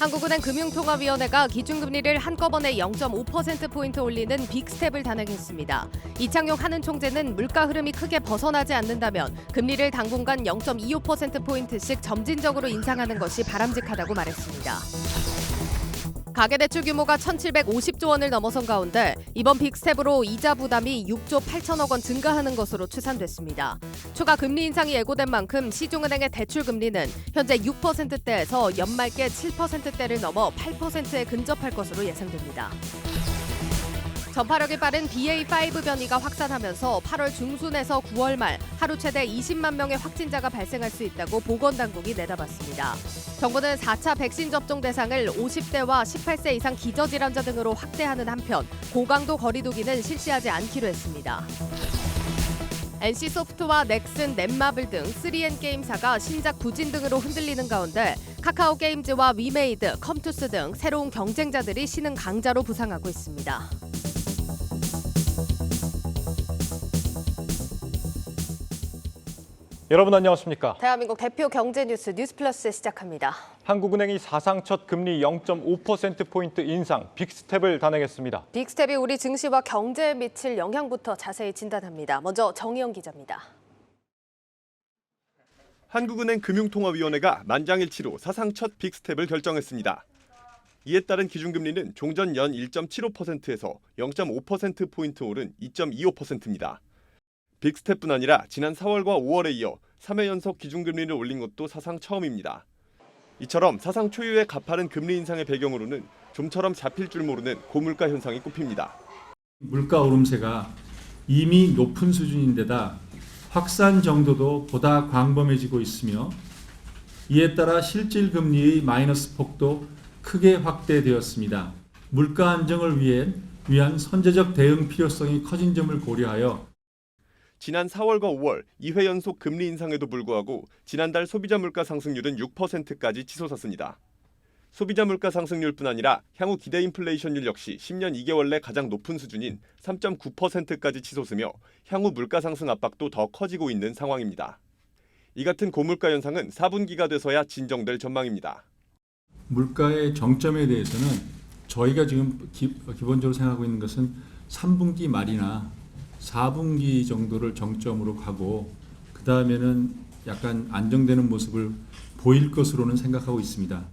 한국은행 금융통화위원회가 기준금리를 한꺼번에 0.5%포인트 올리는 빅스텝을 단행했습니다. 이창용 한은 총재는 물가 흐름이 크게 벗어나지 않는다면 금리를 당분간 0.25%포인트씩 점진적으로 인상하는 것이 바람직하다고 말했습니다. 가계대출 규모가 1,750조 원을 넘어선 가운데 이번 빅스텝으로 이자 부담이 6조 8천억 원 증가하는 것으로 추산됐습니다. 추가 금리 인상이 예고된 만큼 시중은행의 대출 금리는 현재 6%대에서 연말께 7%대를 넘어 8%에 근접할 것으로 예상됩니다. 전파력이 빠른 BA.5 변이가 확산하면서 8월 중순에서 9월 말 하루 최대 20만 명의 확진자가 발생할 수 있다고 보건당국이 내다봤습니다. 정부는 4차 백신 접종 대상을 50대와 18세 이상 기저질환자 등으로 확대하는 한편 고강도 거리 두기는 실시하지 않기로 했습니다. NC소프트와 넥슨, 넷마블 등 3N 게임사가 신작 부진 등으로 흔들리는 가운데 카카오 게임즈와 위메이드, 컴투스 등 새로운 경쟁자들이 신흥 강자로 부상하고 있습니다. 여러분 안녕하십니까? 대한민국 대표 경제 뉴스 뉴스플러스 시작합니다. 한국은행이 사상 첫 금리 0.5%포인트 인상 빅스텝을 단행했습니다. 빅스텝이 우리 증시와 경제에 미칠 영향부터 자세히 진단합니다. 먼저 정희영 기자입니다. 한국은행 금융통화위원회가 만장일치로 사상 첫 빅스텝을 결정했습니다. 이에 따른 기준금리는 종전 연 1.75%에서 0.5%포인트 오른 2.25%입니다. 빅스텝뿐 아니라 지난 4월과 5월에 이어 3회 연속 기준금리를 올린 것도 사상 처음입니다. 이처럼 사상 초유의 가파른 금리 인상의 배경으로는 좀처럼 잡힐 줄 모르는 고물가 현상이 꼽힙니다. 물가 오름세가 이미 높은 수준인데다 확산 정도도 보다 광범해지고 있으며 이에 따라 실질 금리의 마이너스 폭도 크게 확대되었습니다. 물가 안정을 위한 선제적 대응 필요성이 커진 점을 고려하여 지난 4월과 5월 2회 연속 금리 인상에도 불구하고 지난달 소비자 물가 상승률은 6%까지 치솟았습니다. 소비자 물가 상승률뿐 아니라 향후 기대 인플레이션율 역시 10년 2개월 내 가장 높은 수준인 3.9%까지 치솟으며 향후 물가 상승 압박도 더 커지고 있는 상황입니다. 이 같은 고물가 현상은 4분기가 돼서야 진정될 전망입니다. 물가의 정점에 대해서는 저희가 지금 기본적으로 생각하고 있는 것은 3분기 말이나 4분기 정도를 정점으로 가고 그 다음에는 약간 안정되는 모습을 보일 것으로는 생각하고 있습니다.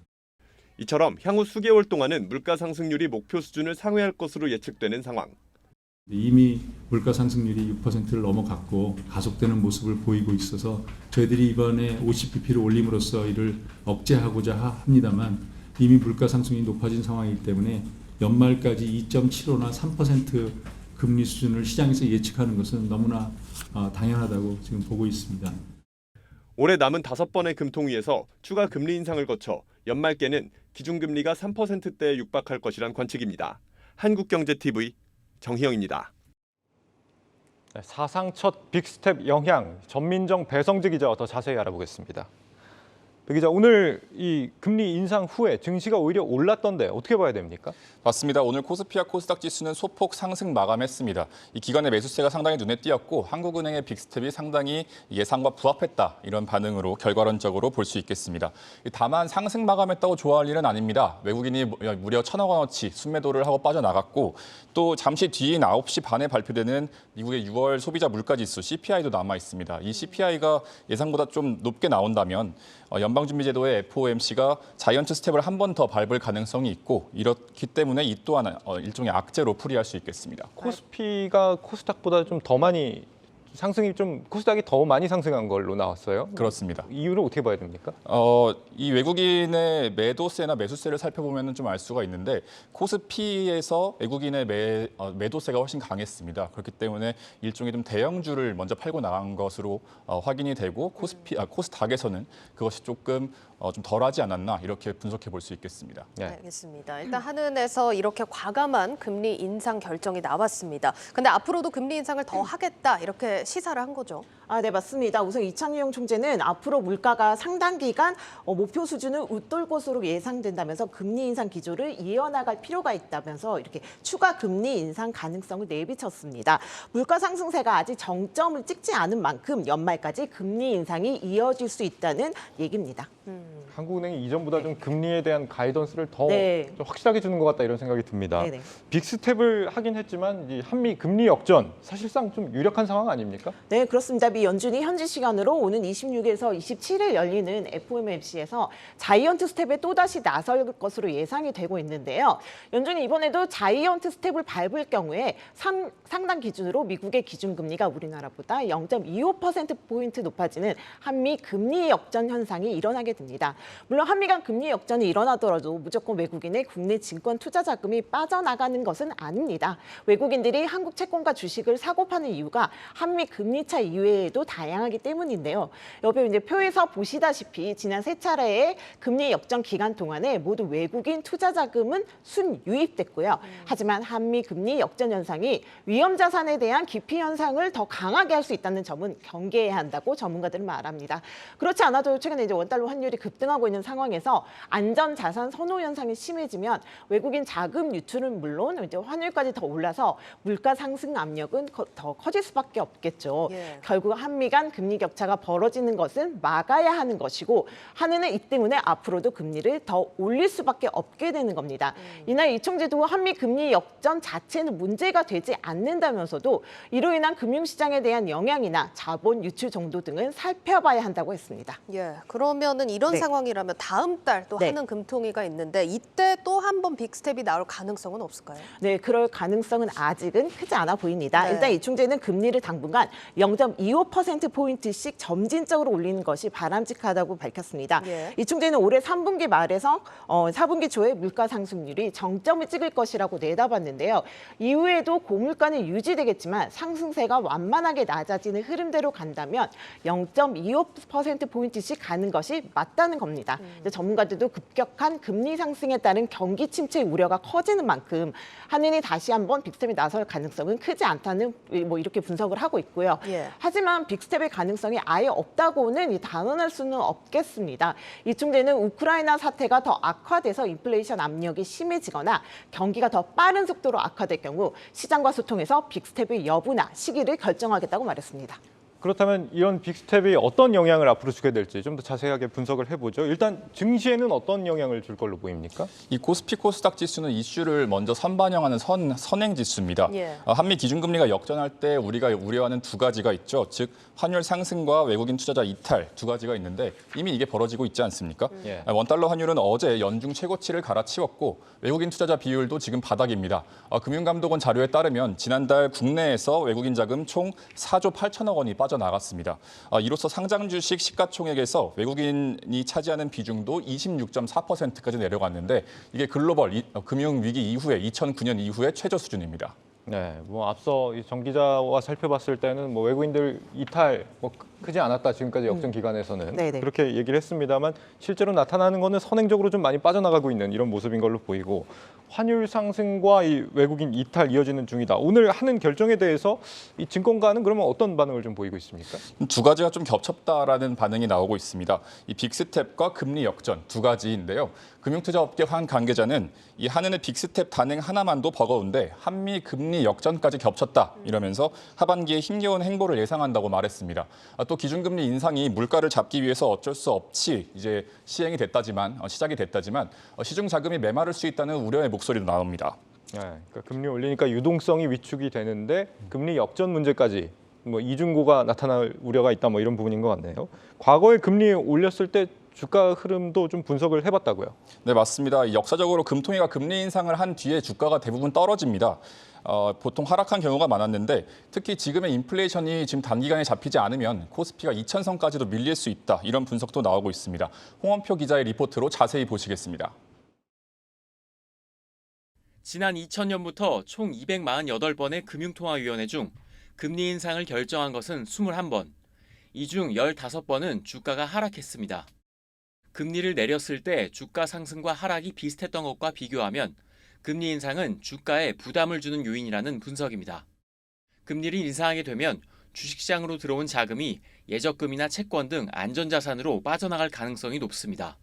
이처럼 향후 수개월 동안은 물가 상승률이 목표 수준을 상회할 것으로 예측되는 상황. 이미 물가 상승률이 6%를 넘어갔고 가속되는 모습을 보이고 있어서 저희들이 이번에 50bp를 올림으로써 이를 억제하고자 합니다만 이미 물가 상승이 높아진 상황이기 때문에 연말까지 2.75나 3% 금리 수준을 시장에서 예측하는 것은 너무나 당연하다고 지금 보고 있습니다. 올해 남은 5번의 금통위에서 추가 금리 인상을 거쳐 연말께는 기준금리가 3%대에 육박할 것이란 관측입니다. 한국경제TV 정희영입니다. 사상 첫 빅스텝 영향, 전민정 배성재 기자와 더 자세히 알아보겠습니다. 배 기자, 오늘 이 금리 인상 후에 증시가 오히려 올랐던데 어떻게 봐야 됩니까? 맞습니다. 오늘 코스피와 코스닥 지수는 소폭 상승 마감했습니다. 이 기관의 매수세가 상당히 눈에 띄었고 한국은행의 빅스텝이 상당히 예상과 부합했다. 이런 반응으로 결과론적으로 볼 수 있겠습니다. 다만 상승 마감했다고 좋아할 일은 아닙니다. 외국인이 무려 1,000억 원어치 순매도를 하고 빠져나갔고 또 잠시 뒤인 9시 반에 발표되는 미국의 6월 소비자 물가지수 CPI도 남아 있습니다. 이 CPI가 예상보다 좀 높게 나온다면 연방준비제도의 FOMC가 자이언트 스텝을 한 번 더 밟을 가능성이 있고 이렇기 때문에 이 또한 일종의 악재로 풀이할 수 있겠습니다. 코스피가 코스닥보다 좀 더 많이 상승이 좀 코스닥이 더 많이 상승한 걸로 나왔어요. 그렇습니다. 이유를 어떻게 봐야 됩니까? 이 외국인의 매도세나 매수세를 살펴보면 좀 알 수가 있는데 코스피에서 외국인의 매도세가 훨씬 강했습니다. 그렇기 때문에 일종의 좀 대형주를 먼저 팔고 나간 것으로 확인이 되고 코스닥에서는 그것이 조금 좀 덜하지 않았나 이렇게 분석해 볼 수 있겠습니다. 네, 알겠습니다. 일단 한은에서 이렇게 과감한 금리 인상 결정이 나왔습니다. 근데 앞으로도 금리 인상을 더 하겠다 이렇게 시사를 한 거죠. 네, 맞습니다. 우선 이창용 총재는 앞으로 물가가 상당 기간 목표 수준을 웃돌 것으로 예상된다면서 금리 인상 기조를 이어나갈 필요가 있다면서 이렇게 추가 금리 인상 가능성을 내비쳤습니다. 물가 상승세가 아직 정점을 찍지 않은 만큼 연말까지 금리 인상이 이어질 수 있다는 얘기입니다. 한국은행이 이전보다 좀 금리에 대한 가이던스를 더 네. 좀 확실하게 주는 것 같다 이런 생각이 듭니다. 네네. 빅스텝을 하긴 했지만 이 한미 금리 역전 사실상 좀 유력한 상황 아닙니까? 네, 그렇습니다. 미 연준이 현지 시간으로 오는 26일에서 27일 열리는 FOMC에서 자이언트 스텝에 또다시 나설 것으로 예상이 되고 있는데요. 연준이 이번에도 자이언트 스텝을 밟을 경우에 상당 기준으로 미국의 기준금리가 우리나라보다 0.25%포인트 높아지는 한미 금리 역전 현상이 일어나게 됩니다. 물론 한미 간 금리 역전이 일어나더라도 무조건 외국인의 국내 증권 투자 자금이 빠져나가는 것은 아닙니다. 외국인들이 한국 채권과 주식을 사고 파는 이유가 한미 금리 차 이외에도 다양하기 때문인데요. 여기 이제 표에서 보시다시피 지난 세 차례의 금리 역전 기간 동안에 모두 외국인 투자 자금은 순유입됐고요. 하지만 한미 금리 역전 현상이 위험 자산에 대한 기피 현상을 더 강하게 할 수 있다는 점은 경계해야 한다고 전문가들은 말합니다. 그렇지 않아도 최근에 이제 원달러 환율이 급등하고 있는 상황에서 안전 자산 선호 현상이 심해지면 외국인 자금 유출은 물론 이제 환율까지 더 올라서 물가 상승 압력은 더 커질 수밖에 없겠죠. 예. 결국 한미 간 금리 격차가 벌어지는 것은 막아야 하는 것이고 한은은 이 때문에 앞으로도 금리를 더 올릴 수밖에 없게 되는 겁니다. 이날 이 총재도 한미 금리 역전 자체는 문제가 되지 않는다면서도 이로 인한 금융시장에 대한 영향이나 자본 유출 정도 등은 살펴봐야 한다고 했습니다. 예, 그러면은 이런 네. 상황이라면 다음 달 또 네. 하는 금통위가 있는데 이때 또 한 번 빅스텝이 나올 가능성은 없을까요? 네, 그럴 가능성은 아직은 크지 않아 보입니다. 네. 일단 이 총재는 금리를 당분간 0.25%포인트씩 점진적으로 올리는 것이 바람직하다고 밝혔습니다. 예. 이 총재는 올해 3분기 말에서 4분기 초에 물가 상승률이 정점을 찍을 것이라고 내다봤는데요. 이후에도 고물가는 유지되겠지만 상승세가 완만하게 낮아지는 흐름대로 간다면 0.25%포인트씩 가는 것이 맞다는 겁니다. 이제 전문가들도 급격한 금리 상승에 따른 경기 침체 우려가 커지는 만큼 한은이 다시 한번 빅스텝에 나설 가능성은 크지 않다는 뭐 이렇게 분석을 하고 있고요. 예. 하지만 빅스텝의 가능성이 아예 없다고는 단언할 수는 없겠습니다. 이 총재는 우크라이나 사태가 더 악화돼서 인플레이션 압력이 심해지거나 경기가 더 빠른 속도로 악화될 경우 시장과 소통해서 빅스텝의 여부나 시기를 결정하겠다고 말했습니다. 그렇다면 이런 빅스텝이 어떤 영향을 앞으로 주게 될지 좀 더 자세하게 분석을 해보죠. 일단 증시에는 어떤 영향을 줄 걸로 보입니까? 이 코스피 코스닥 지수는 이슈를 먼저 선반영하는 선행 지수입니다. 예. 한미 기준금리가 역전할 때 우리가 우려하는 두 가지가 있죠. 즉 환율 상승과 외국인 투자자 이탈 두 가지가 있는데 이미 이게 벌어지고 있지 않습니까? 예. 원달러 환율은 어제 연중 최고치를 갈아치웠고 외국인 투자자 비율도 지금 바닥입니다. 금융감독원 자료에 따르면 지난달 국내에서 외국인 자금 총 4조 8천억 원이 빠져나갔습니다. 이로써 상장 주식 시가총액에서 외국인이 차지하는 비중도 26.4%까지 내려갔는데 이게 글로벌 금융위기 이후에 2009년 이후의 최저 수준입니다. 네, 뭐 앞서 정 기자와 살펴봤을 때는 뭐 외국인들 이탈 뭐 크지 않았다 지금까지 역전 기간에서는 네네. 그렇게 얘기를 했습니다만 실제로 나타나는 거는 선행적으로 좀 많이 빠져나가고 있는 이런 모습인 걸로 보이고 환율 상승과 이 외국인 이탈 이어지는 중이다. 오늘 하는 결정에 대해서 이 증권가는 그러면 어떤 반응을 좀 보이고 있습니까? 두 가지가 좀 겹쳤다라는 반응이 나오고 있습니다. 이 빅스텝과 금리 역전 두 가지인데요. 금융투자업계 한 관계자는 이 한은의 빅스텝 단행 하나만도 버거운데 한미 금리 역전까지 겹쳤다 이러면서 하반기에 힘겨운 행보를 예상한다고 말했습니다. 또 기준금리 인상이 물가를 잡기 위해서 어쩔 수 없이 이제 시작이 됐다지만 시중 자금이 메마를 수 있다는 우려의 목소리도 나옵니다. 네, 그러니까 금리 올리니까 유동성이 위축이 되는데 금리 역전 문제까지 뭐 이중고가 나타날 우려가 있다 뭐 이런 부분인 것 같네요. 과거에 금리 올렸을 때 주가 흐름도 좀 분석을 해봤다고요? 네, 맞습니다. 역사적으로 금통위가 금리 인상을 한 뒤에 주가가 대부분 떨어집니다. 보통 하락한 경우가 많았는데 특히 지금의 인플레이션이 지금 단기간에 잡히지 않으면 코스피가 2,000선까지도 밀릴 수 있다. 이런 분석도 나오고 있습니다. 홍원표 기자의 리포트로 자세히 보시겠습니다. 지난 2000년부터 총 248번의 금융통화위원회 중 금리 인상을 결정한 것은 21번. 이 중 15번은 주가가 하락했습니다. 금리를 내렸을 때 주가 상승과 하락이 비슷했던 것과 비교하면 금리 인상은 주가에 부담을 주는 요인이라는 분석입니다. 금리를 인상하게 되면 주식시장으로 들어온 자금이 예적금이나 채권 등 안전자산으로 빠져나갈 가능성이 높습니다.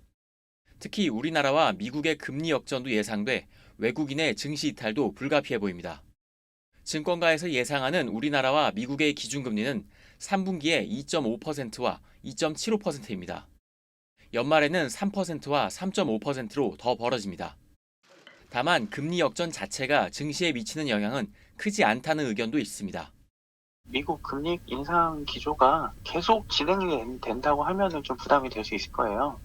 특히 우리나라와 미국의 금리 역전도 예상돼 외국인의 증시 이탈도 불가피해 보입니다. 증권가에서 예상하는 우리나라와 미국의 기준금리는 3분기에 2.5%와 2.75%입니다. 연말에는 3%와 3.5%로 더 벌어집니다. 다만 금리 역전 자체가 증시에 미치는 영향은 크지 않다는 의견도 있습니다. 미국 금리 인상 기조가 계속 진행이 된다고 하면은 좀 부담이 될 수 있을 거예요.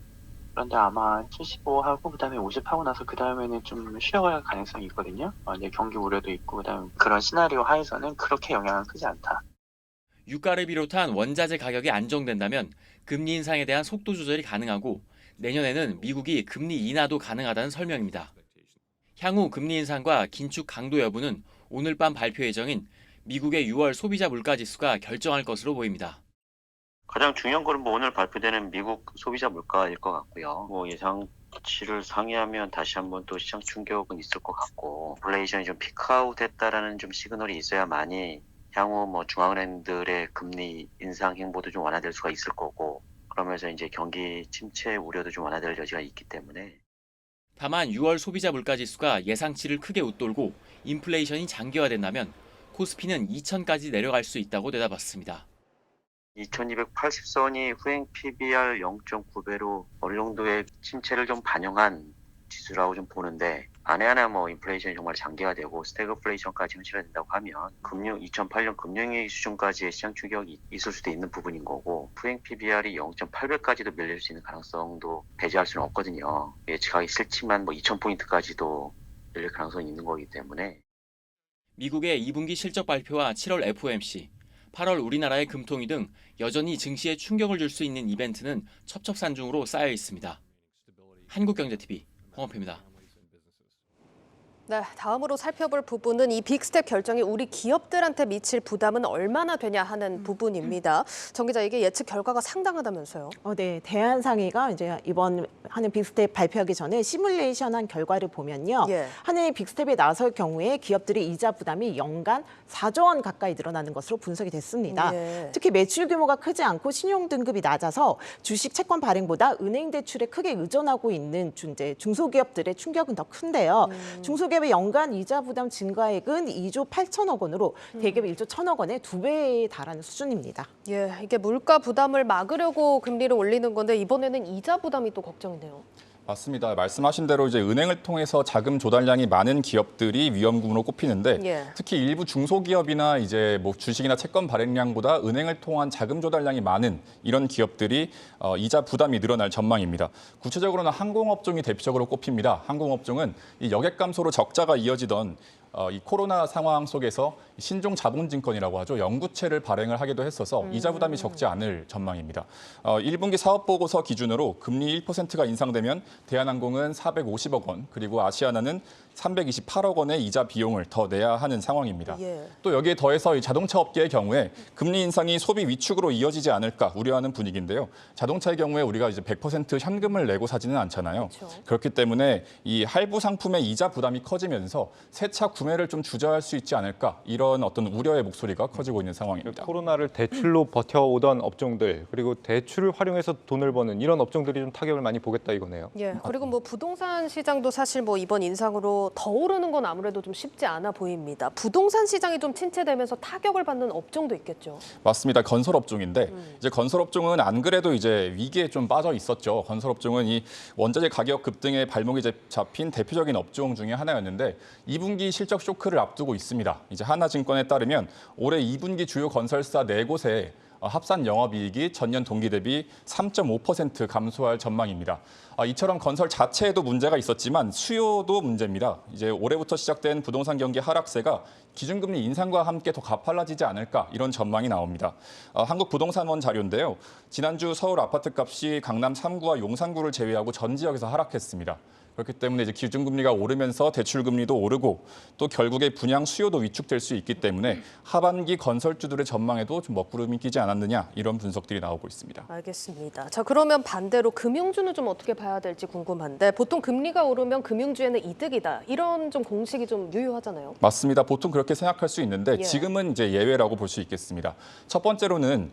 그런데 아마 75하고 그다음에 50하고 나서 그다음에는 좀 쉬어갈 가능성이 있거든요. 이제 경기 우려도 있고 그다음 그런 시나리오 하에서는 그렇게 영향은 크지 않다. 유가를 비롯한 원자재 가격이 안정된다면 금리 인상에 대한 속도 조절이 가능하고 내년에는 미국이 금리 인하도 가능하다는 설명입니다. 향후 금리 인상과 긴축 강도 여부는 오늘 밤 발표 예정인 미국의 6월 소비자 물가지수가 결정할 것으로 보입니다. 가장 중요한 거는 오늘 발표되는 미국 소비자 물가일 것 같고요. 예상치를 상회하면 다시 한번 또 시장 충격은 있을 것 같고, 인플레이션이 좀 피크아웃했다라는 좀 시그널이 있어야만이 향후 중앙은행들의 금리 인상 행보도 좀 완화될 수가 있을 거고, 그러면서 이제 경기 침체 우려도 좀 완화될 여지가 있기 때문에. 다만 6월 소비자 물가지수가 예상치를 크게 웃돌고 인플레이션이 장기화된다면 코스피는 2,000까지 내려갈 수 있다고 내다봤습니다. 2280선이 후행 PBR 0.9배로 어느 정도의 침체를 좀 반영한 지수라고 좀 보는데, 안에 하나 인플레이션이 정말 장기화되고 스태그플레이션까지 현실화된다고 하면 2008년 금융위기 수준까지의 시장 충격이 있을 수도 있는 부분인 거고, 후행 PBR이 0.8배까지도 밀릴 수 있는 가능성도 배제할 수는 없거든요. 예측하기 싫지만 2000포인트까지도 밀릴 가능성이 있는 거기 때문에. 미국의 2분기 실적 발표와 7월 FOMC, 8월 우리나라의 금통위 등 여전히 증시에 충격을 줄 수 있는 이벤트는 첩첩산중으로 쌓여 있습니다. 한국경제TV 홍원표입니다. 네, 다음으로 살펴볼 부분은 이 빅스텝 결정이 우리 기업들한테 미칠 부담은 얼마나 되냐 하는 부분입니다. 정 기자, 이게 예측 결과가 상당하다면서요? 네, 대한상의가 이제 이번 하는 빅스텝 발표하기 전에 시뮬레이션한 결과를 보면요. 예. 하는 빅스텝에 나설 경우에 기업들의 이자 부담이 연간 4조 원 가까이 늘어나는 것으로 분석이 됐습니다. 예. 특히 매출 규모가 크지 않고 신용 등급이 낮아서 주식 채권 발행보다 은행 대출에 크게 의존하고 있는 중소기업들의 충격은 더 큰데요. 중소기업의 연간 이자 부담 증가액은 2조 8천억 원으로 대기업의 1조 1천억 원의 2배에 달하는 수준입니다. 예, 이게 물가 부담을 막으려고 금리를 올리는 건데 이번에는 이자 부담이 또 걱정이네요. 맞습니다. 말씀하신 대로 이제 은행을 통해서 자금 조달량이 많은 기업들이 위험군으로 꼽히는데 예. 특히 일부 중소기업이나 이제 주식이나 채권 발행량보다 은행을 통한 자금 조달량이 많은 이런 기업들이 이자 부담이 늘어날 전망입니다. 구체적으로는 항공업종이 대표적으로 꼽힙니다. 항공업종은 이 여객 감소로 적자가 이어지던 이 코로나 상황 속에서 신종 자본증권이라고 하죠. 영구채를 발행을 하기도 했어서 이자 부담이 적지 않을 전망입니다. 1분기 사업보고서 기준으로 금리 1%가 인상되면 대한항공은 450억 원, 그리고 아시아나는 328억 원의 이자 비용을 더 내야 하는 상황입니다. 예. 또 여기에 더해서 이 자동차 업계의 경우에 금리 인상이 소비 위축으로 이어지지 않을까 우려하는 분위기인데요. 자동차의 경우에 우리가 이제 100% 현금을 내고 사지는 않잖아요. 그렇죠. 그렇기 때문에 이 할부 상품의 이자 부담이 커지면서 새 차 구매를 좀 주저할 수 있지 않을까, 이런 어떤 우려의 목소리가 커지고 있는 상황입니다. 코로나를 대출로 버텨오던 업종들, 그리고 대출을 활용해서 돈을 버는 이런 업종들이 좀 타격을 많이 보겠다 이거네요. 예, 그리고 부동산 시장도 사실 이번 인상으로 더 오르는 건 아무래도 좀 쉽지 않아 보입니다. 부동산 시장이 좀 침체되면서 타격을 받는 업종도 있겠죠. 맞습니다. 건설업종인데 이제 건설업종은 안 그래도 이제 위기에 좀 빠져 있었죠. 건설업종은 이 원자재 가격 급등에 발목이 잡힌 대표적인 업종 중에 하나였는데 2분기 실적 쇼크를 앞두고 있습니다. 이제 하나증권에 따르면 올해 2분기 주요 건설사 4곳에 합산 영업이익이 전년 동기 대비 3.5% 감소할 전망입니다. 이처럼 건설 자체에도 문제가 있었지만 수요도 문제입니다. 이제 올해부터 시작된 부동산 경기 하락세가 기준금리 인상과 함께 더 가팔라지지 않을까, 이런 전망이 나옵니다. 한국부동산원 자료인데요. 지난주 서울 아파트값이 강남 3구와 용산구를 제외하고 전 지역에서 하락했습니다. 그렇기 때문에 이제 기준금리가 오르면서 대출금리도 오르고 또 결국에 분양 수요도 위축될 수 있기 때문에 하반기 건설주들의 전망에도 좀 먹구름이 끼지 않았느냐, 이런 분석들이 나오고 있습니다. 알겠습니다. 자, 그러면 반대로 금융주는 좀 어떻게 봐야 될지 궁금한데, 보통 금리가 오르면 금융주에는 이득이다, 이런 좀 공식이 좀 유효하잖아요. 맞습니다. 보통 그렇게 생각할 수 있는데 예. 지금은 이제 예외라고 볼 수 있겠습니다. 첫 번째로는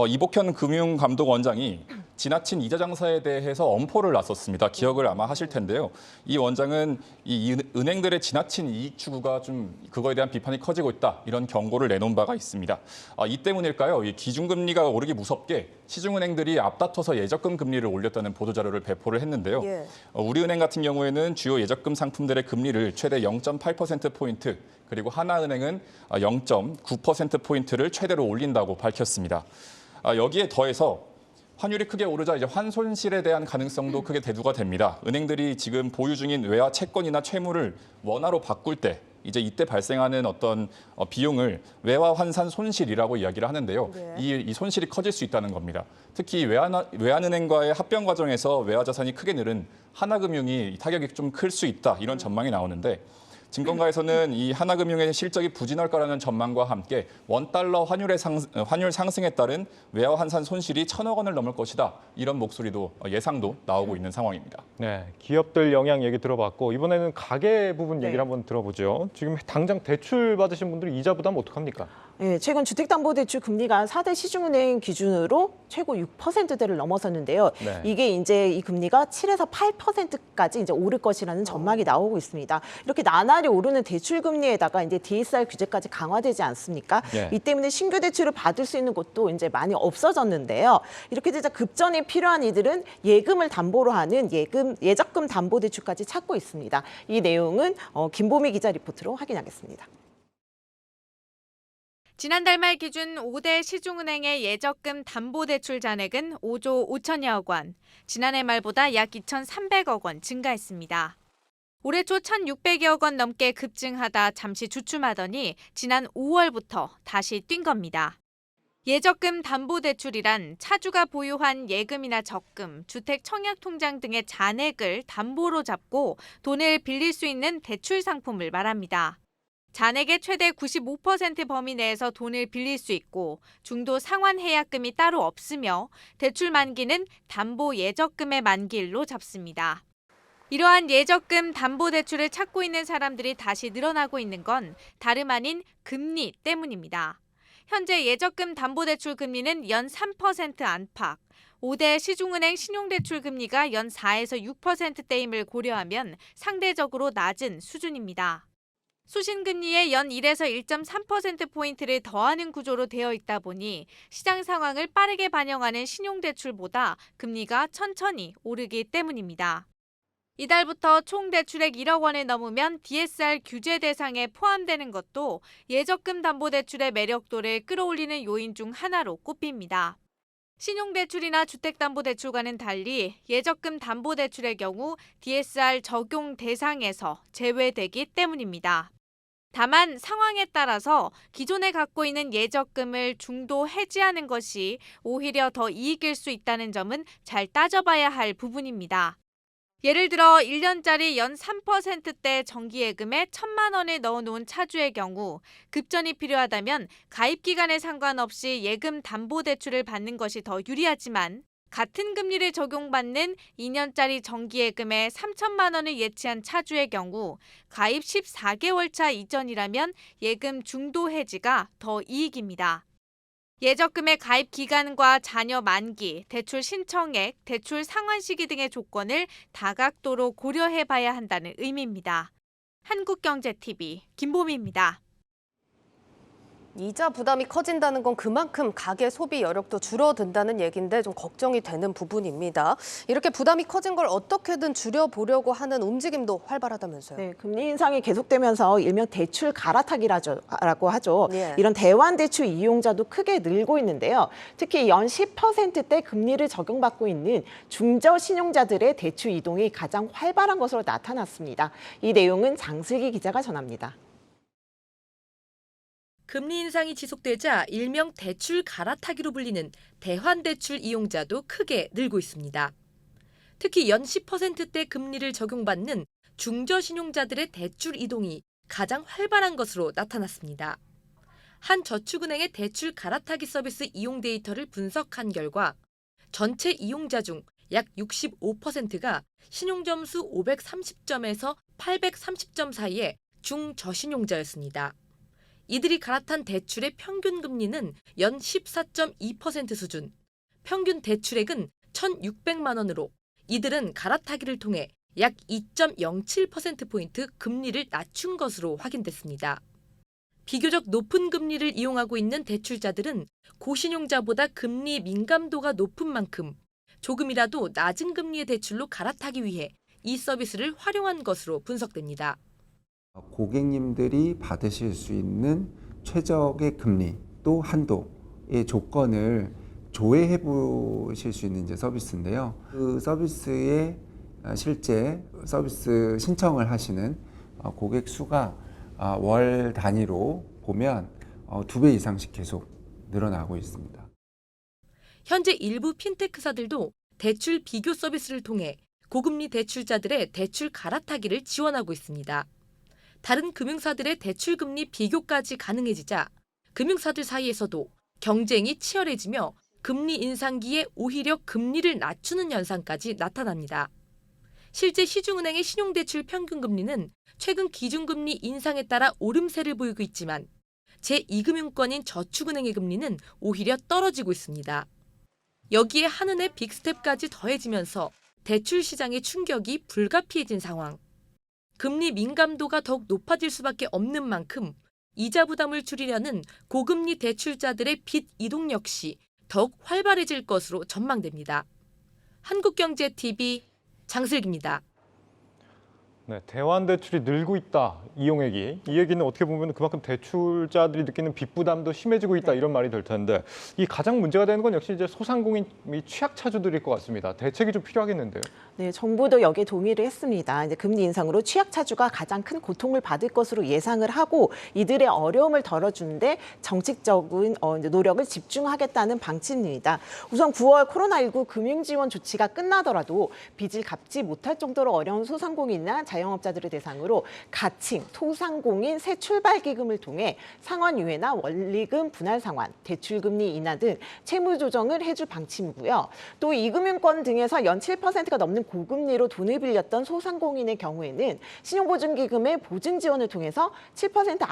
이복현 금융감독원장이 지나친 이자 장사에 대해서 엄포를 놨었습니다. 기억을 아마 하실 텐데요. 이 원장은 이 은행들의 지나친 이익 추구가 좀 그거에 대한 비판이 커지고 있다. 이런 경고를 내놓은 바가 있습니다. 이 때문일까요? 이 기준금리가 오르기 무섭게 시중은행들이 앞다퉈서 예적금 금리를 올렸다는 보도자료를 배포를 했는데요. 예. 우리은행 같은 경우에는 주요 예적금 상품들의 금리를 최대 0.8%포인트 그리고 하나은행은 0.9%포인트를 최대로 올린다고 밝혔습니다. 여기에 더해서 환율이 크게 오르자 이제 환손실에 대한 가능성도 크게 대두가 됩니다. 은행들이 지금 보유 중인 외화 채권이나 채무를 원화로 바꿀 때 이때 발생하는 어떤 비용을 외화 환산 손실이라고 이야기를 하는데요. 네. 이 손실이 커질 수 있다는 겁니다. 특히 외환은행과의 합병 과정에서 외화 자산이 크게 늘은 하나금융이 타격이 좀 클 수 있다 이런 전망이 나오는데 증권가에서는 이 하나금융의 실적이 부진할 거라는 전망과 함께 원달러 환율 상승에 따른 외화 환산 손실이 1,000억 원을 넘을 것이다. 이런 목소리도 예상도 나오고 있는 상황입니다. 네, 기업들 영향 얘기 들어봤고 이번에는 가계 부분 얘기를 네. 한번 들어보죠. 지금 당장 대출 받으신 분들 이자 부담 어떡합니까? 네, 최근 주택담보대출 금리가 4대 시중은행 기준으로 최고 6%대를 넘어섰는데요. 네. 이게 이제 이 금리가 7에서 8%까지 이제 오를 것이라는 전망이 나오고 있습니다. 이렇게 나날이 오르는 대출 금리에다가 이제 DSR 규제까지 강화되지 않습니까? 네. 이 때문에 신규 대출을 받을 수 있는 곳도 이제 많이 없어졌는데요. 이렇게 되자 급전에 필요한 이들은 예금을 담보로 하는 예적금 담보대출까지 찾고 있습니다. 이 내용은 김보미 기자 리포트로 확인하겠습니다. 지난달 말 기준 5대 시중은행의 예적금 담보대출 잔액은 5조 5천여억 원, 지난해 말보다 약 2,300억 원 증가했습니다. 올해 초 1,600여억 원 넘게 급증하다 잠시 주춤하더니 지난 5월부터 다시 뛴 겁니다. 예적금 담보대출이란 차주가 보유한 예금이나 적금, 주택 청약통장 등의 잔액을 담보로 잡고 돈을 빌릴 수 있는 대출 상품을 말합니다. 잔액의 최대 95% 범위 내에서 돈을 빌릴 수 있고 중도 상환 해약금이 따로 없으며 대출 만기는 담보 예적금의 만기일로 잡습니다. 이러한 예적금 담보대출을 찾고 있는 사람들이 다시 늘어나고 있는 건 다름 아닌 금리 때문입니다. 현재 예적금 담보대출 금리는 연 3% 안팎, 5대 시중은행 신용대출 금리가 연 4에서 6%대임을 고려하면 상대적으로 낮은 수준입니다. 수신금리에 연 1에서 1.3%포인트를 더하는 구조로 되어 있다 보니 시장 상황을 빠르게 반영하는 신용대출보다 금리가 천천히 오르기 때문입니다. 이달부터 총 대출액 1억 원을 넘으면 DSR 규제 대상에 포함되는 것도 예적금 담보대출의 매력도를 끌어올리는 요인 중 하나로 꼽힙니다. 신용대출이나 주택담보대출과는 달리 예적금 담보대출의 경우 DSR 적용 대상에서 제외되기 때문입니다. 다만 상황에 따라서 기존에 갖고 있는 예적금을 중도 해지하는 것이 오히려 더 이익일 수 있다는 점은 잘 따져봐야 할 부분입니다. 예를 들어 1년짜리 연 3%대 정기예금에 1,000만 원을 넣어놓은 차주의 경우 급전이 필요하다면 가입기간에 상관없이 예금 담보대출을 받는 것이 더 유리하지만 같은 금리를 적용받는 2년짜리 정기예금에 3,000만 원을 예치한 차주의 경우 가입 14개월 차 이전이라면 예금 중도 해지가 더 이익입니다. 예적금의 가입 기간과 자녀 만기, 대출 신청액, 대출 상환 시기 등의 조건을 다각도로 고려해봐야 한다는 의미입니다. 한국경제TV 김보미입니다. 이자 부담이 커진다는 건 그만큼 가계 소비 여력도 줄어든다는 얘기인데 좀 걱정이 되는 부분입니다. 이렇게 부담이 커진 걸 어떻게든 줄여보려고 하는 움직임도 활발하다면서요. 네, 금리 인상이 계속되면서 일명 대출 갈아타기라고 하죠. 예. 이런 대환 대출 이용자도 크게 늘고 있는데요. 특히 연 10%대 금리를 적용받고 있는 중저 신용자들의 대출 이동이 가장 활발한 것으로 나타났습니다. 이 내용은 장슬기 기자가 전합니다. 금리 인상이 지속되자 일명 대출 갈아타기로 불리는 대환대출 이용자도 크게 늘고 있습니다. 특히 연 10%대 금리를 적용받는 중저신용자들의 대출 이동이 가장 활발한 것으로 나타났습니다. 한 저축은행의 대출 갈아타기 서비스 이용 데이터를 분석한 결과 전체 이용자 중 약 65%가 신용점수 530점에서 830점 사이의 중저신용자였습니다. 이들이 갈아탄 대출의 평균 금리는 연 14.2% 수준, 평균 대출액은 1,600만 원으로 이들은 갈아타기를 통해 약 2.07%포인트 금리를 낮춘 것으로 확인됐습니다. 비교적 높은 금리를 이용하고 있는 대출자들은 고신용자보다 금리 민감도가 높은 만큼 조금이라도 낮은 금리의 대출로 갈아타기 위해 이 서비스를 활용한 것으로 분석됩니다. 고객님들이 받으실 수 있는 최적의 금리 또 한도의 조건을 조회해 보실 수 있는 서비스인데요. 그 서비스에 실제 서비스 신청을 하시는 고객 수가 월 단위로 보면 2배 이상씩 계속 늘어나고 있습니다. 현재 일부 핀테크사들도 대출 비교 서비스를 통해 고금리 대출자들의 대출 갈아타기를 지원하고 있습니다. 다른 금융사들의 대출 금리 비교까지 가능해지자 금융사들 사이에서도 경쟁이 치열해지며 금리 인상기에 오히려 금리를 낮추는 현상까지 나타납니다. 실제 시중은행의 신용대출 평균금리는 최근 기준금리 인상에 따라 오름세를 보이고 있지만 제2금융권인 저축은행의 금리는 오히려 떨어지고 있습니다. 여기에 한은의 빅스텝까지 더해지면서 대출 시장의 충격이 불가피해진 상황. 금리 민감도가 더욱 높아질 수밖에 없는 만큼 이자 부담을 줄이려는 고금리 대출자들의 빚 이동 역시 더욱 활발해질 것으로 전망됩니다. 한국경제TV 장슬기입니다. 네, 대환 대출이 늘고 있다, 이용액이. 이 얘기는 어떻게 보면 그만큼 대출자들이 느끼는 빚 부담도 심해지고 있다, 이런 말이 될 텐데, 이 가장 문제가 되는 건 역시 이제 소상공인 및 취약차주들일 것 같습니다. 대책이 좀 필요하겠는데요. 네, 정부도 여기에 동의를 했습니다. 이제 금리 인상으로 취약차주가 가장 큰 고통을 받을 것으로 예상을 하고 이들의 어려움을 덜어주는데 정책적인 노력을 집중하겠다는 방침입니다. 우선 9월 코로나19 금융지원 조치가 끝나더라도 빚을 갚지 못할 정도로 어려운 소상공인이나 자영업자들을 대상으로 가칭, 소상공인 새 출발기금을 통해 상환유예나 원리금 분할 상환, 대출금리 인하 등 채무 조정을 해줄 방침이고요. 또 이금융권 등에서 연 7%가 넘는 고금리로 돈을 빌렸던 소상공인의 경우에는 신용보증기금의 보증 지원을 통해서 7%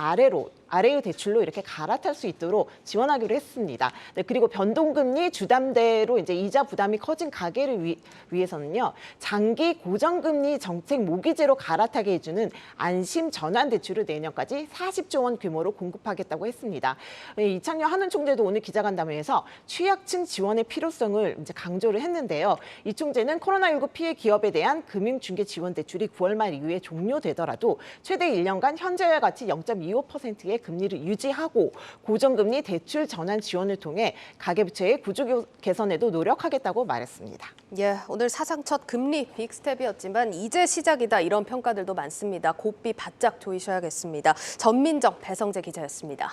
아래의 대출로 이렇게 갈아탈 수 있도록 지원하기로 했습니다. 네, 그리고 변동금리 주담대로 이제 이자 부담이 커진 가계를 위해서는요, 장기 고정금리 정책 모기제로 갈아타게 해주는 안심 전환 대출을 내년까지 40조 원 규모로 공급하겠다고 했습니다. 이창용 한은 총재도 오늘 기자간담회에서 취약층 지원의 필요성을 이제 강조를 했는데요. 이 총재는 코로나19 피해 기업에 대한 금융중개 지원 대출이 9월 말 이후에 종료되더라도 최대 1년간 현재와 같이 0.25%의 금리를 유지하고 고정금리 대출 전환 지원을 통해 가계부채의 구조 개선에도 노력하겠다고 말했습니다. 예, 오늘 사상 첫 금리 빅스텝이었지만 이제 시작이다, 이런 평가들도 많습니다. 고삐 바짝 조이셔야겠습니다. 전민정, 배성재 기자였습니다.